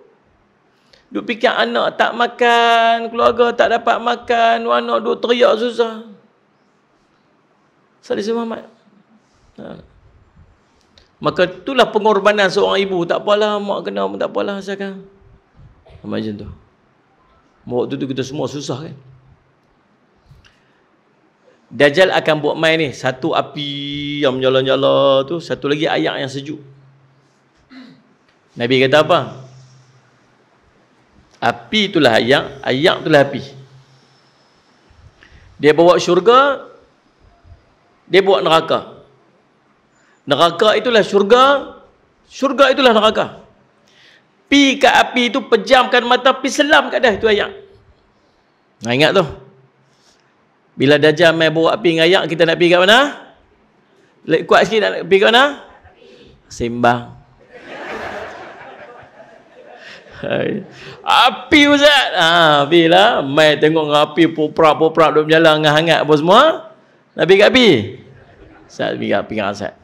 S1: Duk fikir anak tak makan, keluarga tak dapat makan, anak duk teriak susah. Salih Muhammad. Maka itulah pengorbanan seorang ibu. Tak apalah, mak kena pun tak apalah, asalkan. Macam tu. Waktu tu kita semua susah kan. Dajjal akan buat main ni. Satu api yang menyala-nyala tu, satu lagi ayak yang sejuk. Nabi kata apa? Api itulah ayak, ayak itulah api. Dia bawa syurga, dia bawa neraka. Neraka itulah syurga, syurga itulah neraka. Pi kat api itu, pejamkan mata, pi selam kat dah, itu ayak. Nah, ingat tu. Bila Dajjal main bawa api dengan ayak, kita nak pergi kat mana? Kuat sikit nak pergi kat mana? Sembang. Api Ustaz. Bila main tengok dengan api, poprak-poprak duk berjalan dengan hangat apa semua. Nak pergi kat api? Ustaz pergi kat api dengan Ustaz.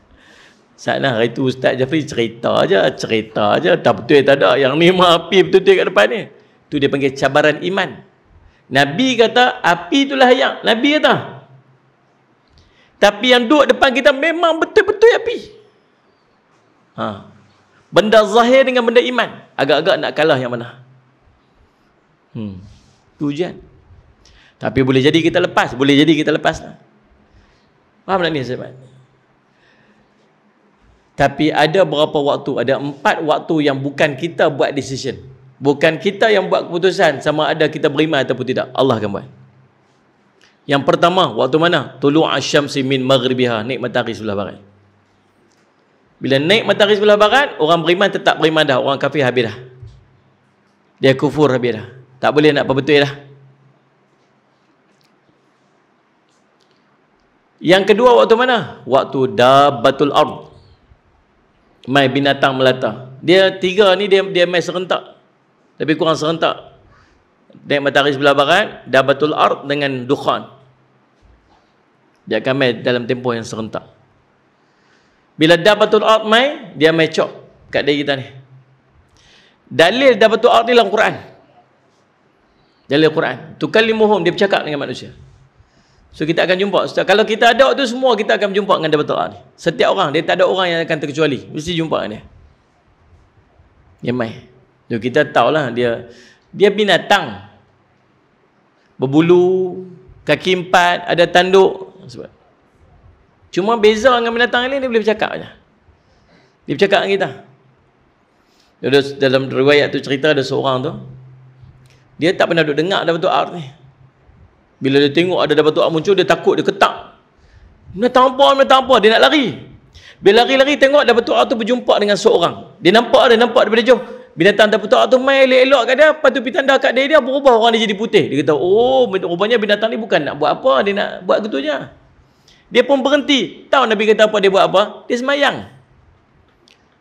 S1: Sana hari tu Ustaz Jafri cerita aja, tak betul tak ada. Yang ni mah api betul-betul kat depan ni. Tu dia panggil cabaran iman. Nabi kata api itulah ayak. Nabi kata. Tapi yang duduk depan kita memang betul-betul api. Benda zahir dengan benda iman. Agak-agak nak kalah yang mana? Tu ujian. Tapi boleh jadi kita lepas. Boleh jadi kita lepas. Faham tak ni sahabat? Tapi ada berapa waktu? Ada 4 waktu yang bukan kita buat decision. Bukan kita yang buat keputusan sama ada kita beriman ataupun tidak. Allah akan buat. Yang pertama, waktu mana? Tulu' asyamsi min maghribiha. Naik matahari sebelah barat. Bila naik matahari sebelah barat, orang beriman tetap beriman dah. Orang kafir habis dah. Dia kufur habis dah. Tak boleh nak apa betul dah. Yang kedua waktu mana? Waktu dabbatul ard. Mai binatang melata. Dia tiga ni dia mai serentak. Tapi kurang serentak. Naik matahari sebelah barat, dabbatul ard dengan dukhan. Dia akan mai dalam tempoh yang serentak. Bila dabbatul ard mai, dia mai cok kat diri kita ni. Dalil dabbatul ard ni dalam Quran. Dalil Quran. Tukallimuhum, dia bercakap dengan manusia. So kita akan jumpa. Kalau kita ada waktu semua, kita akan jumpa dengan dabbatul ard ni. Setiap orang, dia tak ada orang yang akan terkecuali. Mesti jumpa dengan dia. Dia mai. So, kita tahulah dia binatang. Berbulu, kaki 4, ada tanduk. Cuma beza dengan binatang ni, dia boleh bercakap je. Dia bercakap dengan kita. Dalam riwayat tu cerita ada seorang tu, dia tak pernah duduk dengar dabbatul ard ni. Bila dia tengok ada dabbatul ard muncul, dia takut, dia ketak. Binatang apa, dia nak lari. Bila lari-lari tengok dabbatul ard tu berjumpa dengan seorang. Dia nampak daripada jauh. Binatang dabbatul ard tu main elok-elok kat dia, lepas tu pergi tanda kat dia berubah orang dia jadi putih. Dia kata, oh rupanya binatang ni bukan nak buat apa, dia nak buat gitu je. Dia pun berhenti. Tahu Nabi kata apa dia buat apa? Dia semayang.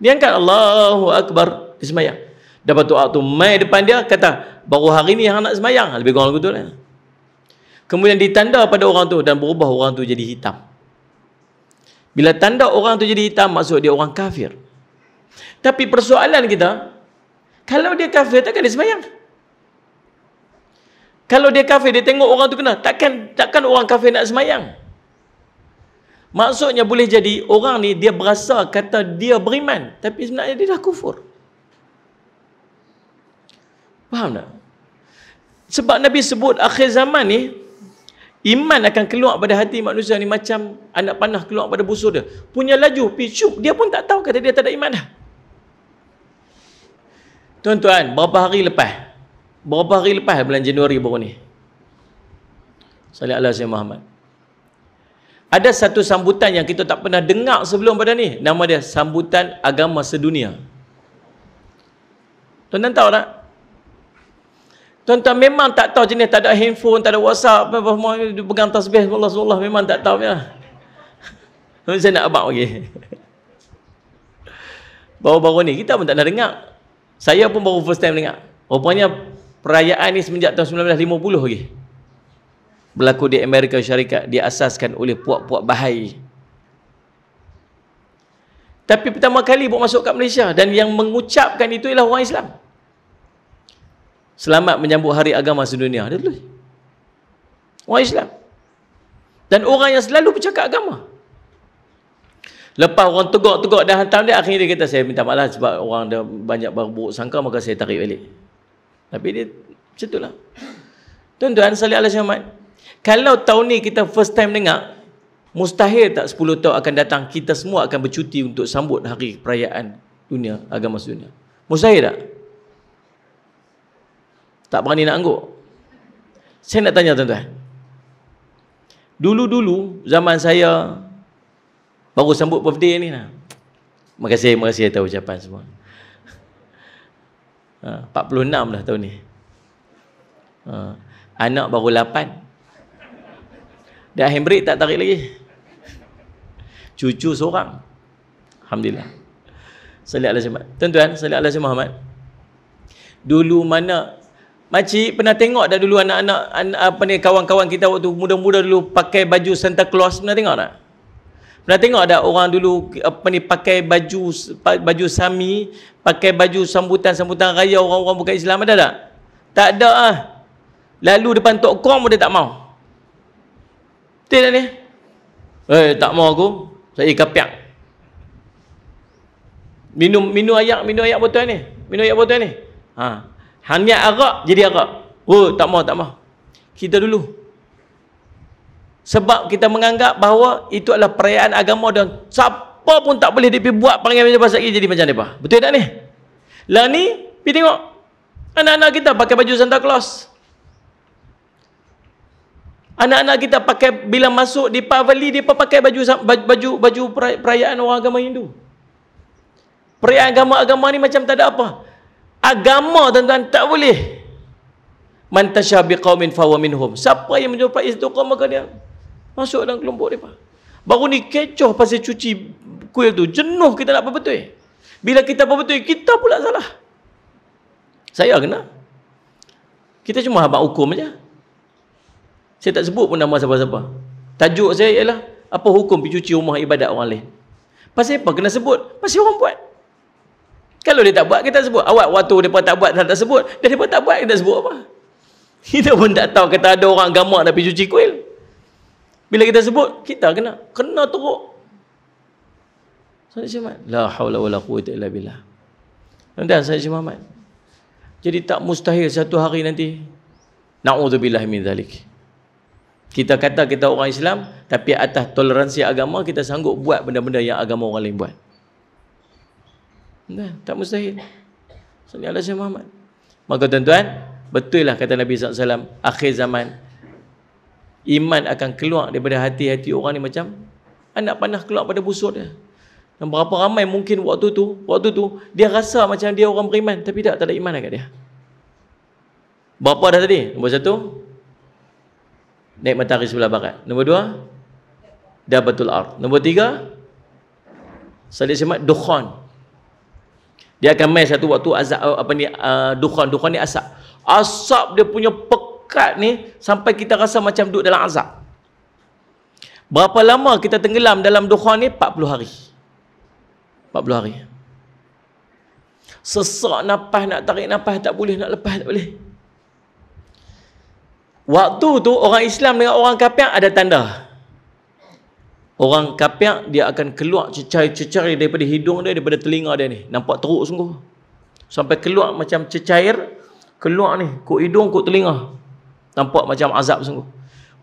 S1: Dia angkat Allahu Akbar, dia semayang. Dabbatul ard tu main depan dia, kata, baru hari ni yang nak semayang. Lebih kurang betul lah. Kemudian ditanda pada orang tu dan berubah orang tu jadi hitam. Bila tanda orang tu jadi hitam, maksud dia orang kafir. Tapi persoalan kita, kalau dia kafir, takkan dia sembahyang? Kalau dia kafir, dia tengok orang tu kena, takkan orang kafir nak sembahyang? Maksudnya boleh jadi orang ni dia berasa kata dia beriman, tapi sebenarnya dia dah kufur. Faham tak? Sebab Nabi sebut akhir zaman ni, iman akan keluar pada hati manusia ni macam anak panah keluar pada busur dia. Punya laju, picup, dia pun tak tahu kata dia tak ada iman dah. Tuan-tuan, berapa hari lepas bulan Januari baru ni? Salih ala Sayyidina Muhammad. Ada satu sambutan yang kita tak pernah dengar sebelum pada ni. Nama dia Sambutan Agama Sedunia. Tuan-tuan tahu tak? Tuan-tuan memang tak tahu jenis, tak ada handphone, tak ada WhatsApp, pegang tasbih Allah memang tak tahu ya. Saya nak abang lagi. Baru-baru ni kita pun tak nak dengar. Saya pun baru first time dengar. Rupanya perayaan ni semenjak tahun 1950 lagi. Berlaku di Amerika Syarikat, diasaskan oleh puak-puak Bahai. Tapi pertama kali buat masuk kat Malaysia, dan yang mengucapkan itu ialah orang Islam. Selamat menyambut Hari Agama Sedunia. Dia tulis. Orang Islam. Dan orang yang selalu bercakap agama. Lepas orang tegak-tegak dah hantam dia, akhirnya dia kata, saya minta maaf sebab orang dah banyak berburuk sangka, maka saya tarik balik. Tapi dia macam itulah. Tuan-tuan sekalian Allah Muhammad, kalau tahun ni kita first time dengar, mustahil tak 10 tahun akan datang kita semua akan bercuti untuk sambut hari perayaan dunia agama sedunia. Mustahil tak? Tak berani nak angguk. Saya nak tanya tuan-tuan, dulu-dulu zaman saya baru sambut birthday ni lah. Terima kasih atas ucapan semua. 46 dah tahun ni. Anak baru 8. Dah handbrake tak tarik lagi. Cucu seorang. Alhamdulillah. Sallallahu alaihi wasallam. Tuan-tuan, sallallahu alaihi Muhammad. Dulu mana makcik pernah tengok dah dulu anak-anak apa ni, kawan-kawan kita waktu muda-muda dulu pakai baju Santa Claus, pernah tengok tak? Pernah tengok ada orang dulu apa ni pakai baju sami, pakai baju sambutan raya orang-orang bukan Islam, ada tak? Tak ada ah. Lalu depan Tok Kom pun dia tak mau. Betul tak ni? Tak mau aku. Saya kapiak. Minum ayak botol ni. Minum ayak botol ni. Hanya arak jadi arak. Tak mau. Kita dulu. Sebab kita menganggap bahawa itu adalah perayaan agama dan siapa pun tak boleh dia pergi buat panggil macam pasal jadi macam depa. Betul tak ni? Lah ni, pergi tengok. Anak-anak kita pakai baju Santa Claus. Anak-anak kita pakai, bila masuk di Pavali, dia pakai baju perayaan orang agama Hindu. Perayaan agama-agama ni macam tak ada apa. Agama tuan-tuan tak boleh. Man tasyabi qaumin fahuwa minhum. Siapa yang menjumpai istiqamah maka dia masuk dalam kelompok mereka. Baru ni kecoh pasal cuci kuil tu. Jenuh kita nak berbetul. Bila kita berbetul, kita pula salah. Saya kena. Kita cuma habaq hukum aja. Saya tak sebut pun nama siapa-siapa. Tajuk saya ialah apa hukum pergi cuci rumah ibadat orang lain. Pasal apa kena sebut? Pasal orang buat. Kalau dia tak buat, kita sebut. Awak waktu mereka tak buat, tak sebut. Dan mereka tak buat, kita sebut apa? Kita pun tak tahu kata ada orang agama nak pergi cuci kuil. Bila kita sebut, kita kena teruk. Sayyidina Muhammad, la haula wala quwwata illa billah. Dan Sayyidina Muhammad, jadi tak mustahil satu hari nanti, na'udzubillah min zalik, kita kata kita orang Islam, tapi atas toleransi agama kita sanggup buat benda-benda yang agama orang lain buat. Tak mustahil. Sallallahu alaihi Muhammad. Maka tuan-tuan, betul lah kata Nabi SAW, akhir zaman iman akan keluar daripada hati-hati orang ni macam anak panah keluar pada busur dia. Dan berapa ramai mungkin waktu tu dia rasa macam dia orang beriman, tapi tak ada iman dekat dia. Berapa dah tadi? Nombor 1, naik matahari sebelah barat. Nombor 2, dabatul ard. Nombor 3, salih semat dukhan. Dia akan main satu waktu azab dukhan ni asap. Asap dia punya pekat ni sampai kita rasa macam duduk dalam azab. Berapa lama kita tenggelam dalam dukhan ni? 40 hari. 40 hari. Sesak nafas, nak tarik nafas tak boleh, nak lepas tak boleh. Waktu tu orang Islam dengan orang kafir ada tanda. Orang kafir dia akan keluar cecair daripada hidung dia, daripada telinga dia ni. Nampak teruk sungguh. Sampai keluar macam cecair, keluar ni, kok hidung, kok telinga. Nampak macam azab sungguh.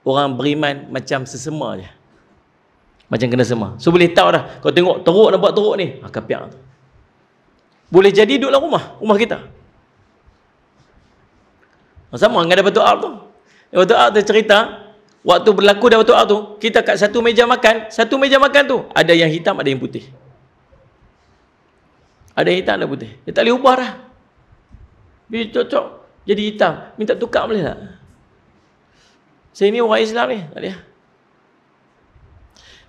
S1: Orang beriman macam sesema je. Macam kena sema. So boleh tahu dah. Kau tengok teruk, nampak teruk ni, kafir tu. Boleh jadi duduk dalam rumah kita. Sama dengan Dabatul Ard tu. Dabatul Ard tu cerita, waktu berlaku Dabatul Ard tu, kita kat satu meja makan tu, ada yang hitam, ada yang putih. Ada yang hitam, ada putih. Dia tak boleh ubah dah. Bila cocok, Jadi hitam. Minta tukar boleh tak? Saya ni orang Islam ni. Tak boleh.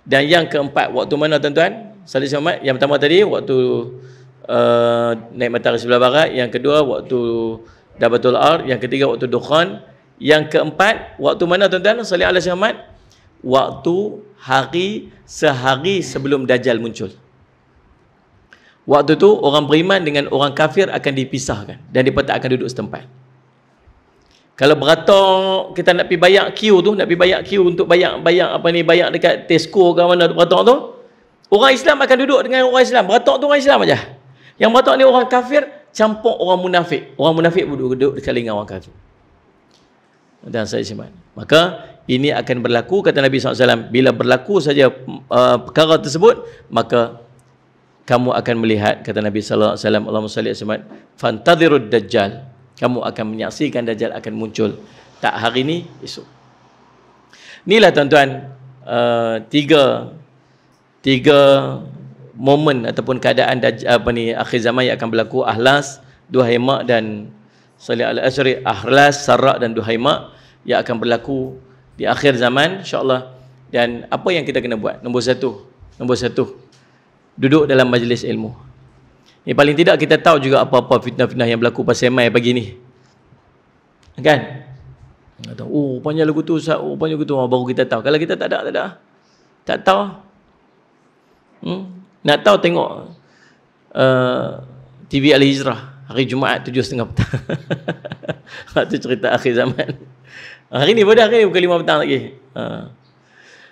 S1: Dan yang keempat, waktu mana tuan-tuan? Salih Muhammad. Yang pertama tadi, waktu naik matahari sebelah barat. Yang kedua, waktu Dabatul Ard. Yang ketiga, waktu Dukhan. Yang keempat, waktu mana tuan-tuan? Salih Muhammad. Waktu sehari sebelum Dajjal muncul. Waktu tu orang beriman dengan orang kafir akan dipisahkan dan mereka tak akan duduk setempat. Kalau beratur kita nak pergi bayar queue tu, nak pergi bayar queue untuk bayar dekat Tesco ke mana beratur tu, orang Islam akan duduk dengan orang Islam. Beratur tu orang Islam aja. Yang beratur ni orang kafir campur orang munafik. Orang munafik duduk dekat dengan orang kafir. Dan saya simak. Maka ini akan berlaku, kata Nabi SAW, bila berlaku saja perkara tersebut, maka kamu akan melihat, kata Nabi SAW, Allahumma salli alaihi fantadhirud dajjal, kamu akan menyaksikan Dajjal akan muncul, tak hari ni, esok. Inilah tuan-tuan, tiga momen ataupun keadaan akhir zaman yang akan berlaku. Ahlas, Duhaima dan Ahlas, Sarra dan Duhaima yang akan berlaku di akhir zaman, insya-Allah. Dan apa yang kita kena buat? Nombor satu, duduk dalam majlis ilmu. Ni paling tidak kita tahu juga apa-apa fitnah-fitnah yang berlaku pasal mai pagi ni. Kan? Kata, oh rupanya lagu tu Ustaz, oh rupanya lagu tu, baru kita tahu. Kalau kita tak tahu. Nak tahu tengok TV Al-Hijrah hari Jumaat 7.30 petang. Itu cerita akhir zaman. Hari ni bukan 5 petang lagi.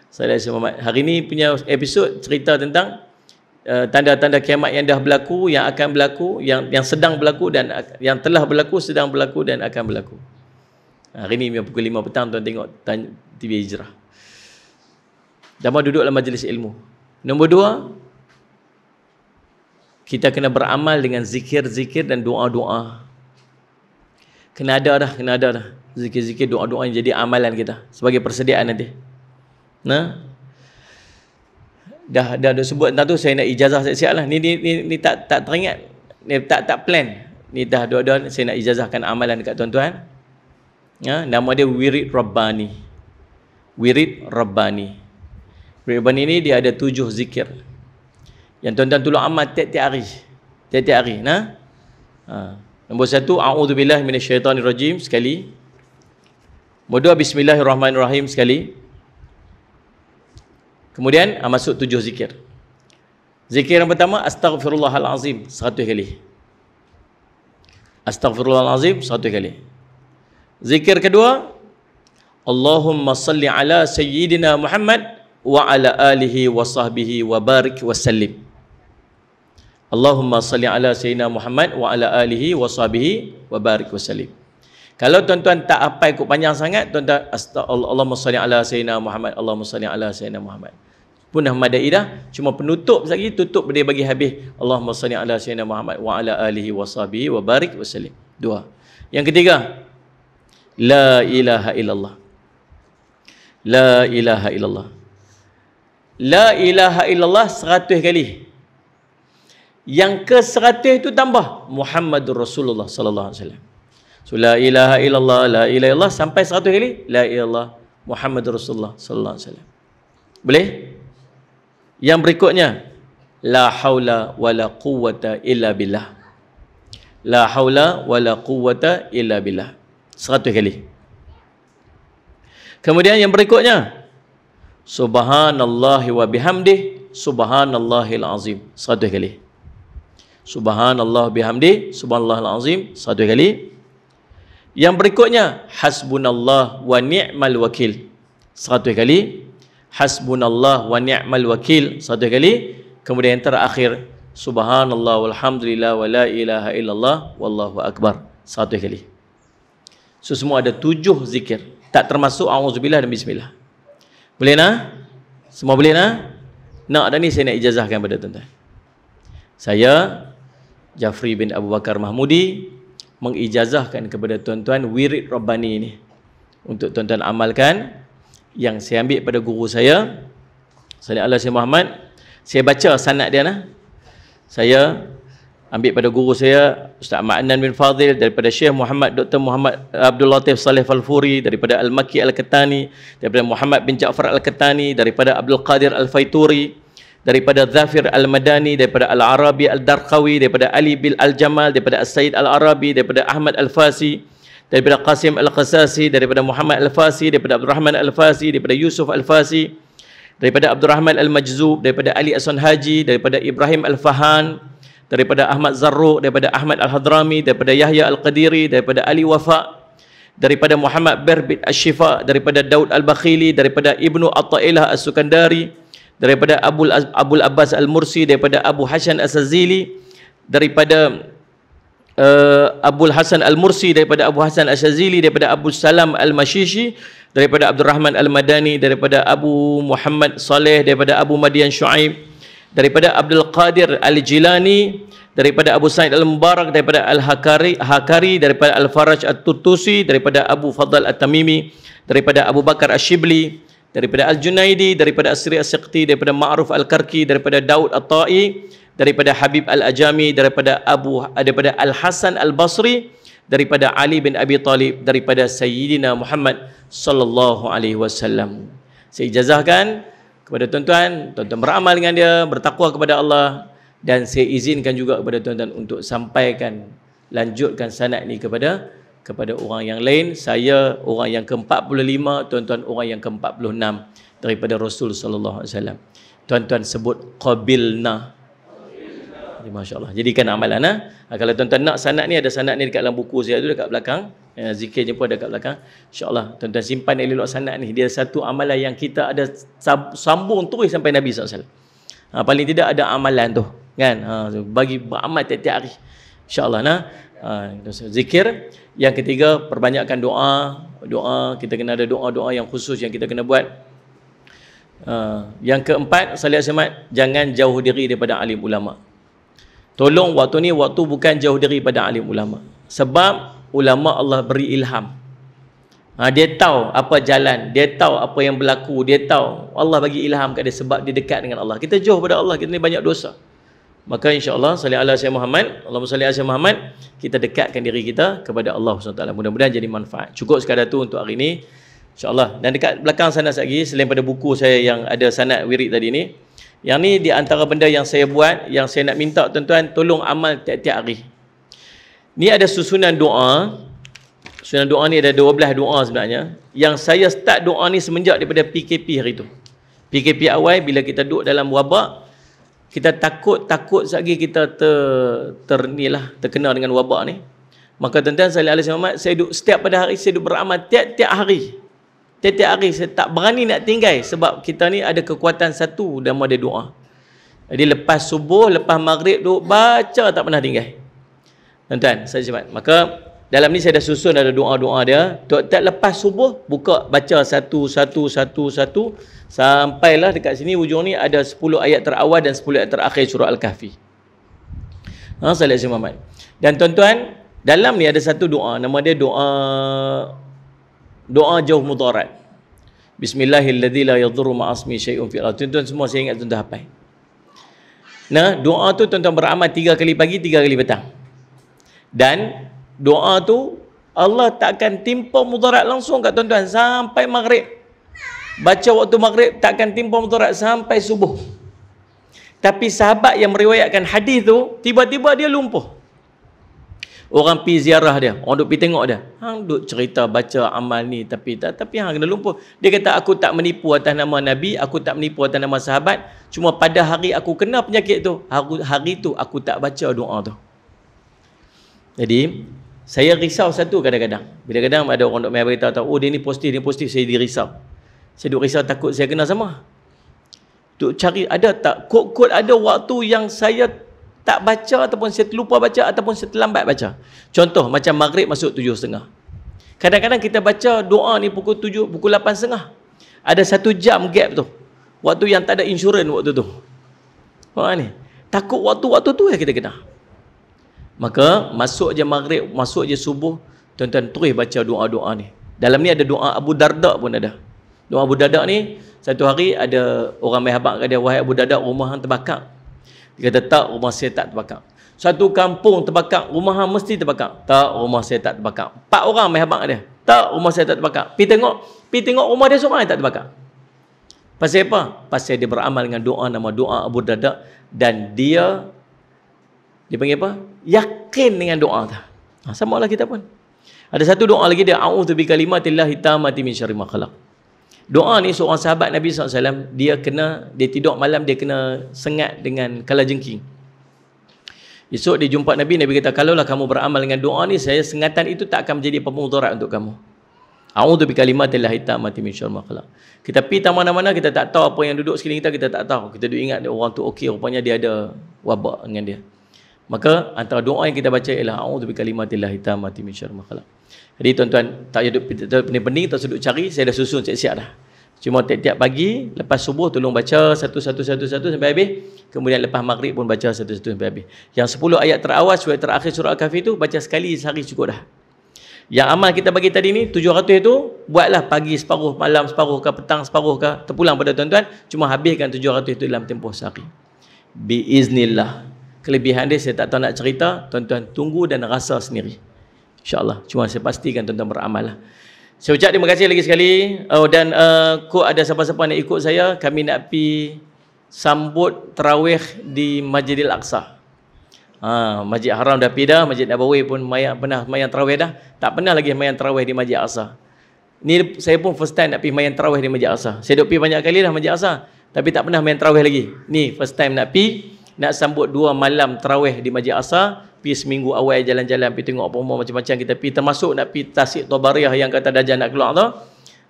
S1: Saya Muhammad. Hari ni punya episod cerita tentang tanda-tanda kiamat yang dah berlaku, yang akan berlaku, yang sedang berlaku dan yang telah berlaku, sedang berlaku dan akan berlaku. Hari ni pukul 5 petang tuan tengok TV Hijrah. Jangan duduk dalam majlis ilmu. Nombor 2, kita kena beramal dengan zikir-zikir dan doa-doa. Kena ada dah. Zikir-zikir, doa-doa yang jadi amalan kita sebagai persediaan nanti. Nah, dah sebut tentang tu, saya nak ijazah siap-siap lah. Ni tak teringat, ni tak plan. Ni dah dua-dua saya nak ijazahkan amalan dekat tuan-tuan. Ya, nama dia Wirid Rabbani. Wirid Rabbani ni dia ada 7 zikir yang tuan-tuan tolong amal tiap-tiap hari. Nah, nombor 1, a'udzubillahi minasyaitonirrajim sekali. Nombor 2, bismillahirrahmanirrahim sekali. Kemudian masuk 7 zikir. Zikir yang pertama, astaghfirullahalazim 100 kali. Astaghfirullahalazim 100 kali. Zikir kedua, Allahumma salli ala sayyidina Muhammad wa ala alihi wa sahbihi wa barik wa sallim. Allahumma salli ala sayyidina Muhammad wa ala alihi wa sahbihi wa barik wa sallim. Kalau tuan-tuan tak hafal ikut panjang sangat, tuan-tuan Allahumma salli ala sayyidina Muhammad, Allahumma salli ala sayyidina Muhammad. Punah madai dah, cuma penutup lagi, tutup dia bagi habis. Allahumma salli ala sayyidina Muhammad wa ala alihi wa sahbihi wa barik wa sallim. 2. Yang ketiga, la ilaha illallah. La ilaha illallah. La ilaha illallah 100 kali. Yang ke 100 itu tambah Muhammadur Rasulullah sallallahu alaihi wasallam. So la ilaha illallah, la ilaha illallah sampai 100 kali, la ilallah Muhammadur Rasulullah sallallahu alaihi wasallam. Boleh? Yang berikutnya, la haula wala quwwata illa billah. La haula wala quwwata illa billah 100 kali. Kemudian yang berikutnya, subhanallahi wa bihamdih, subhanallahil azim 100 kali. Subhanallah bihamdih, subhanallahil azim 100 kali. Yang berikutnya, hasbunallah wa ni'mal wakil 100 kali. Hasbunallah wa ni'mal wakil 100 kali. Kemudian yang terakhir, subhanallah walhamdulillah wa la ilaha illallah wallahu akbar 100 kali. So semua ada 7 zikir, tak termasuk auzubillah dan bismillah. Boleh nah? Semua boleh nah? Nak dah ni saya nak ijazahkan pada tuan-tuan. Saya Jafri bin Abu Bakar Mahmudi mengijazahkan kepada tuan-tuan Wirid Rabbani ini untuk tuan-tuan amalkan, yang saya ambil pada guru saya Salih Allah Syekh Muhammad. Saya baca sanad dia nah. Saya ambil pada guru saya Ustaz Ma'nan bin Fadil, daripada Syekh Muhammad Dr. Muhammad Abdul Latif Saleh Falfuri, daripada Al-Makki Al-Ketani, daripada Muhammad bin Ja'far Al-Ketani, daripada Abdul Qadir Al-Faituri, daripada Zafir Al-Madani, daripada Al-Arabi Al-Darqawi, daripada Ali bin Al-Jamal, daripada As-Sayyid Al-Arabi, daripada Ahmad Al-Fasi, daripada Qasim Al-Qasasi, daripada Muhammad Al-Fasi, daripada Abdul Rahman Al-Fasi, daripada Yusuf Al-Fasi, daripada Abdul Rahman Al-Majzub, daripada Ali Ahsan Haji, daripada Ibrahim Al-Fahan, daripada Ahmad Zarruq, daripada Ahmad Al-Hadrami, daripada Yahya Al-Qadiri, daripada Ali Wafa, daripada Muhammad Berbit Asy-Syifa, daripada Daud Al-Bakhili, daripada Ibnu At-Ta'ilah As-Sukandari, daripada Abul Abbas Al-Mursi, daripada Abu Hasan As-Sazili, daripada Abul Hasan Al-Mursi, daripada Abu Hasan As-Sazili, daripada Abu Salam Al-Mashishi, daripada Abdul Rahman Al-Madani, daripada Abu Muhammad Saleh, daripada Abu Madian Shu'aib, daripada Abdul Qadir Al-Jilani, daripada Abu Sa'id Al-Mubarak, daripada Al-Hakari, daripada Al-Faraj At-Tutusi, daripada Abu Fadl At-Tamimi, daripada Abu Bakar Ash-Shibli, daripada Al-Junaidi, daripada Asri As-Siqti, daripada Ma'ruf Al-Karki, daripada Daud At-Ta'i, daripada Habib Al-Ajami, daripada Al-Hasan Al-Basri, daripada Ali bin Abi Talib, daripada Sayyidina Muhammad sallallahu alaihi wasallam. Saya ijazahkan kepada tuan-tuan beramal dengan dia, bertakwa kepada Allah, dan saya izinkan juga kepada tuan-tuan untuk sampaikan, lanjutkan sanad ni kepada orang yang lain. Saya orang yang ke-45, tuan-tuan orang yang ke-46 daripada Rasul sallallahu alaihi wasallam. Tuan-tuan sebut qabilna. Masya-Allah. Jadikan amalan kalau tuan-tuan nak sanad ni, ada sanad ni dekat dalam buku saya tu dekat belakang. Zikirnya pun ada dekat belakang. Insya-Allah tuan-tuan simpan elok sanad ni. Dia satu amalan yang kita ada sambung terus sampai Nabi SAW. Paling tidak ada amalan tu, kan? Bagi beramal tiap-tiap hari. Insya-Allah zikir. Yang ketiga, perbanyakkan doa. Kita kena ada doa-doa yang khusus yang kita kena buat. Yang keempat, salih asmat, jangan jauh diri daripada alim ulama. Tolong waktu ni waktu bukan jauh diri pada alim ulama. Sebab ulama Allah beri ilham. Dia tahu apa jalan, dia tahu apa yang berlaku, dia tahu. Allah bagi ilham kat dia sebab dia dekat dengan Allah. Kita jauh pada Allah, kita ni banyak dosa. Maka insya-Allah salli ala sayyidina Muhammad, Allahumma salli ala sayyidina Muhammad, kita dekatkan diri kita kepada Allah SWT. Mudah-mudahan jadi manfaat. Cukup sekadar tu untuk hari ni. Insya-Allah. Dan dekat belakang sana lagi, selain pada buku saya yang ada sanad wirid tadi ni, yang ni di antara benda yang saya buat, yang saya nak minta tuan-tuan tolong amal tiap-tiap hari. Ni ada susunan doa. Susunan doa ni ada 12 doa sebenarnya. Yang saya start doa ni semenjak daripada PKP hari tu. PKP awal bila kita duduk dalam wabak, kita takut sekali kita terkena dengan wabak ni. Maka tuan-tuan sallallahu alaihi wasallam, saya duduk setiap pada hari saya duduk beramal tiap-tiap hari. Tiap-tiap hari saya tak berani nak tinggal sebab kita ni ada kekuatan satu dan ada doa. Jadi lepas subuh, lepas maghrib duduk baca tak pernah tinggal. Tuan-tuan, saya cepat. Maka dalam ni saya dah susun ada doa-doa dia. Tiap lepas subuh buka baca satu sampailah dekat sini ujung ni ada 10 ayat terawal dan 10 ayat terakhir surah Al-Kahfi. Sallallahu Muhammad. Dan tuan-tuan, dalam ni ada satu doa, nama dia doa jauh mudarat. Bismillahilladzi la yadhurru ma'asmi syai'un fil ardh. Tuan-tuan semua saya ingat tuan-tuan hafal. Doa tu tuan-tuan beramal 3 kali pagi, 3 kali petang. Dan doa tu Allah takkan timpa mudarat langsung kat tuan-tuan sampai maghrib. Baca waktu maghrib takkan timpa mudarat sampai subuh. Tapi sahabat yang meriwayatkan hadis tu tiba-tiba dia lumpuh. Orang pergi ziarah dia, orang duk pergi tengok dia. Hang duk cerita baca amal ni tapi hang kena lumpuh. Dia kata aku tak menipu atas nama Nabi, aku tak menipu atas nama sahabat, cuma pada hari aku kena penyakit tu, hari tu aku tak baca doa tu. Jadi saya risau satu kadang-kadang. Bila kadang ada orang duk mai beritahu, oh dia ni positif, saya dirisau. Saya duk risau takut saya kena sama. Duk cari ada tak kod-kod ada waktu yang saya tak baca ataupun saya terlupa baca ataupun saya terlambat baca. Contoh macam maghrib masuk 7.30. Kadang-kadang kita baca doa ni pukul 7, pukul 8.30. Ada 1 jam gap tu. Waktu yang tak ada insurans waktu tu. Ni. Takut waktu-waktu tu kita kena. Maka masuk je maghrib, masuk je subuh, tuan-tuan terus baca doa-doa ni. Dalam ni ada doa Abu Darda pun ada. Doa Abu Darda ni, satu hari ada orang mai habaq kat dia, wahai Abu Darda, rumah hang terbakar. Dia kata tak, rumah saya tak terbakar. Satu kampung terbakar, rumah hang mesti terbakar. Tak, rumah saya tak terbakar. 4 orang mai habaq dia. Tak, rumah saya tak terbakar. Pi tengok rumah dia seorang yang tak terbakar. Pasal apa? Pasal dia beramal dengan doa nama doa Abu Darda, dan dia panggil apa? Yakin dengan doa tu. Samalah kita pun. Ada satu doa lagi dia, a'udzu bikalimatillahi tammati min syarri ma khalaq. Doa ni seorang sahabat Nabi SAW, dia tidur malam, dia kena sengat dengan kalajengking. Esok dia jumpa Nabi, Nabi kata, kalaulah kamu beramal dengan doa ni, saya sengatan itu tak akan menjadi pemudarat untuk kamu. A'udzu bikalimatillahi tammati min syarri ma khalaq. Kita pergi mana-mana, kita tak tahu apa yang duduk sekeliling kita tak tahu. Kita duk ingat orang tu okey, rupanya dia ada wabak dengan dia. Maka antara doa yang kita baca ialah a'udzu bikalimatillahi tammati min syarri ma khalaq. Jadi tuan-tuan, tak pening tak sudut cari, saya dah susun siap-siap dah. Cuma tiap-tiap pagi lepas subuh tolong baca satu sampai habis. Kemudian lepas maghrib pun baca satu sampai habis. Yang 10 ayat terawal surah terakhir surah Al-Kahfi tu baca sekali sehari cukup dah. Yang amal kita bagi tadi ni 700 tu buatlah pagi separuh, malam separuh ke, petang separuh ke, terpulang pada tuan-tuan, cuma habiskan 700 itu dalam tempoh sehari. Biiznillah. Kelebihan dia saya tak tahu nak cerita, tuan-tuan tunggu dan rasa sendiri. InsyaAllah. Cuma saya pastikan tuan-tuan beramal lah. Saya ucap terima kasih lagi sekali. Dan kok ada siapa-siapa nak ikut saya, kami nak pergi sambut tarawih di Masjidil Aqsa. Masjid Haram dah pergi dah, Masjid Nabawi pun pernah mayang tarawih dah. Tak pernah lagi mayang tarawih di Masjid Aqsa. Ni saya pun first time nak pergi mayang tarawih di Masjid Aqsa. Saya duk pergi banyak kali dah Masjid Aqsa, tapi tak pernah mayang tarawih lagi. Ni first time nak pergi, nak sambut 2 malam tarawih di Masjid Aqsa. Pergi seminggu awal jalan-jalan, pergi tengok apa macam-macam kita pergi, termasuk nak pergi Tasik Tabariyah yang kata Dajjal nak keluar tu.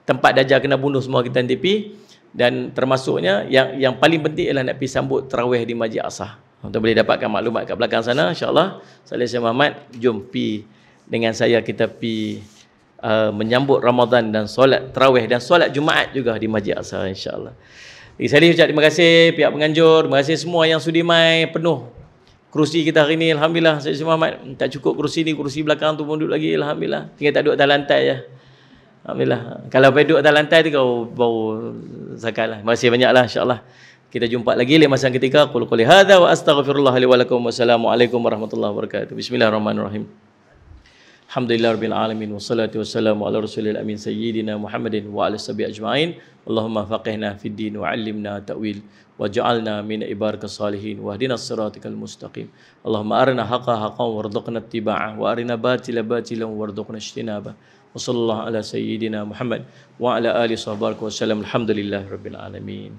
S1: Tempat Dajjal kena bunuh semua kita nanti pergi. Dan termasuknya yang paling penting ialah nak pergi sambut tarawih di Masjid Aqsa. Kita boleh dapatkan maklumat kat belakang sana, insya-Allah. Salih Syekh Muhammad, jom pergi dengan saya, kita pergi menyambut Ramadan dan solat tarawih dan solat Jumaat juga di Masjid Aqsa, insya-Allah. Saya ucap terima kasih pihak penganjur, terima kasih semua yang sudi mai, penuh kerusi kita hari ni, alhamdulillah. Syekh Muhammad tak cukup kerusi ni, kerusi belakang tu pun duduk lagi, alhamdulillah. Tinggal tak duduk atas lantai je. Alhamdulillah. Kalau duduk atas lantai tu kau bau zakat lah. Terima kasih banyaklah, insya-Allah. Kita jumpa lagi lain masa ketika. Qul qouli hadza wa astaghfirullah li wa lakum. Wassalamualaikum warahmatullahi wabarakatuh. Bismillahirrahmanirrahim. Alhamdulillahirabbil alamin wassalatu wassalamu ala rasulil amin sayyidina Muhammadin wa ala sahbihi ajma'in. Allahumma faqihna fid din wa 'allimna ta'wil waj'alna min ibadikas salihin wahdinas siratal mustaqim. Allahumma arina haqqa haqqan warzuqna ittiba'ah wa arina batila batilan warzuqna ijtinabah. Wa sallallahu ala sayyidina Muhammad wa ala alihi wa sahbihi wasallam. Alhamdulillahirabbil alamin.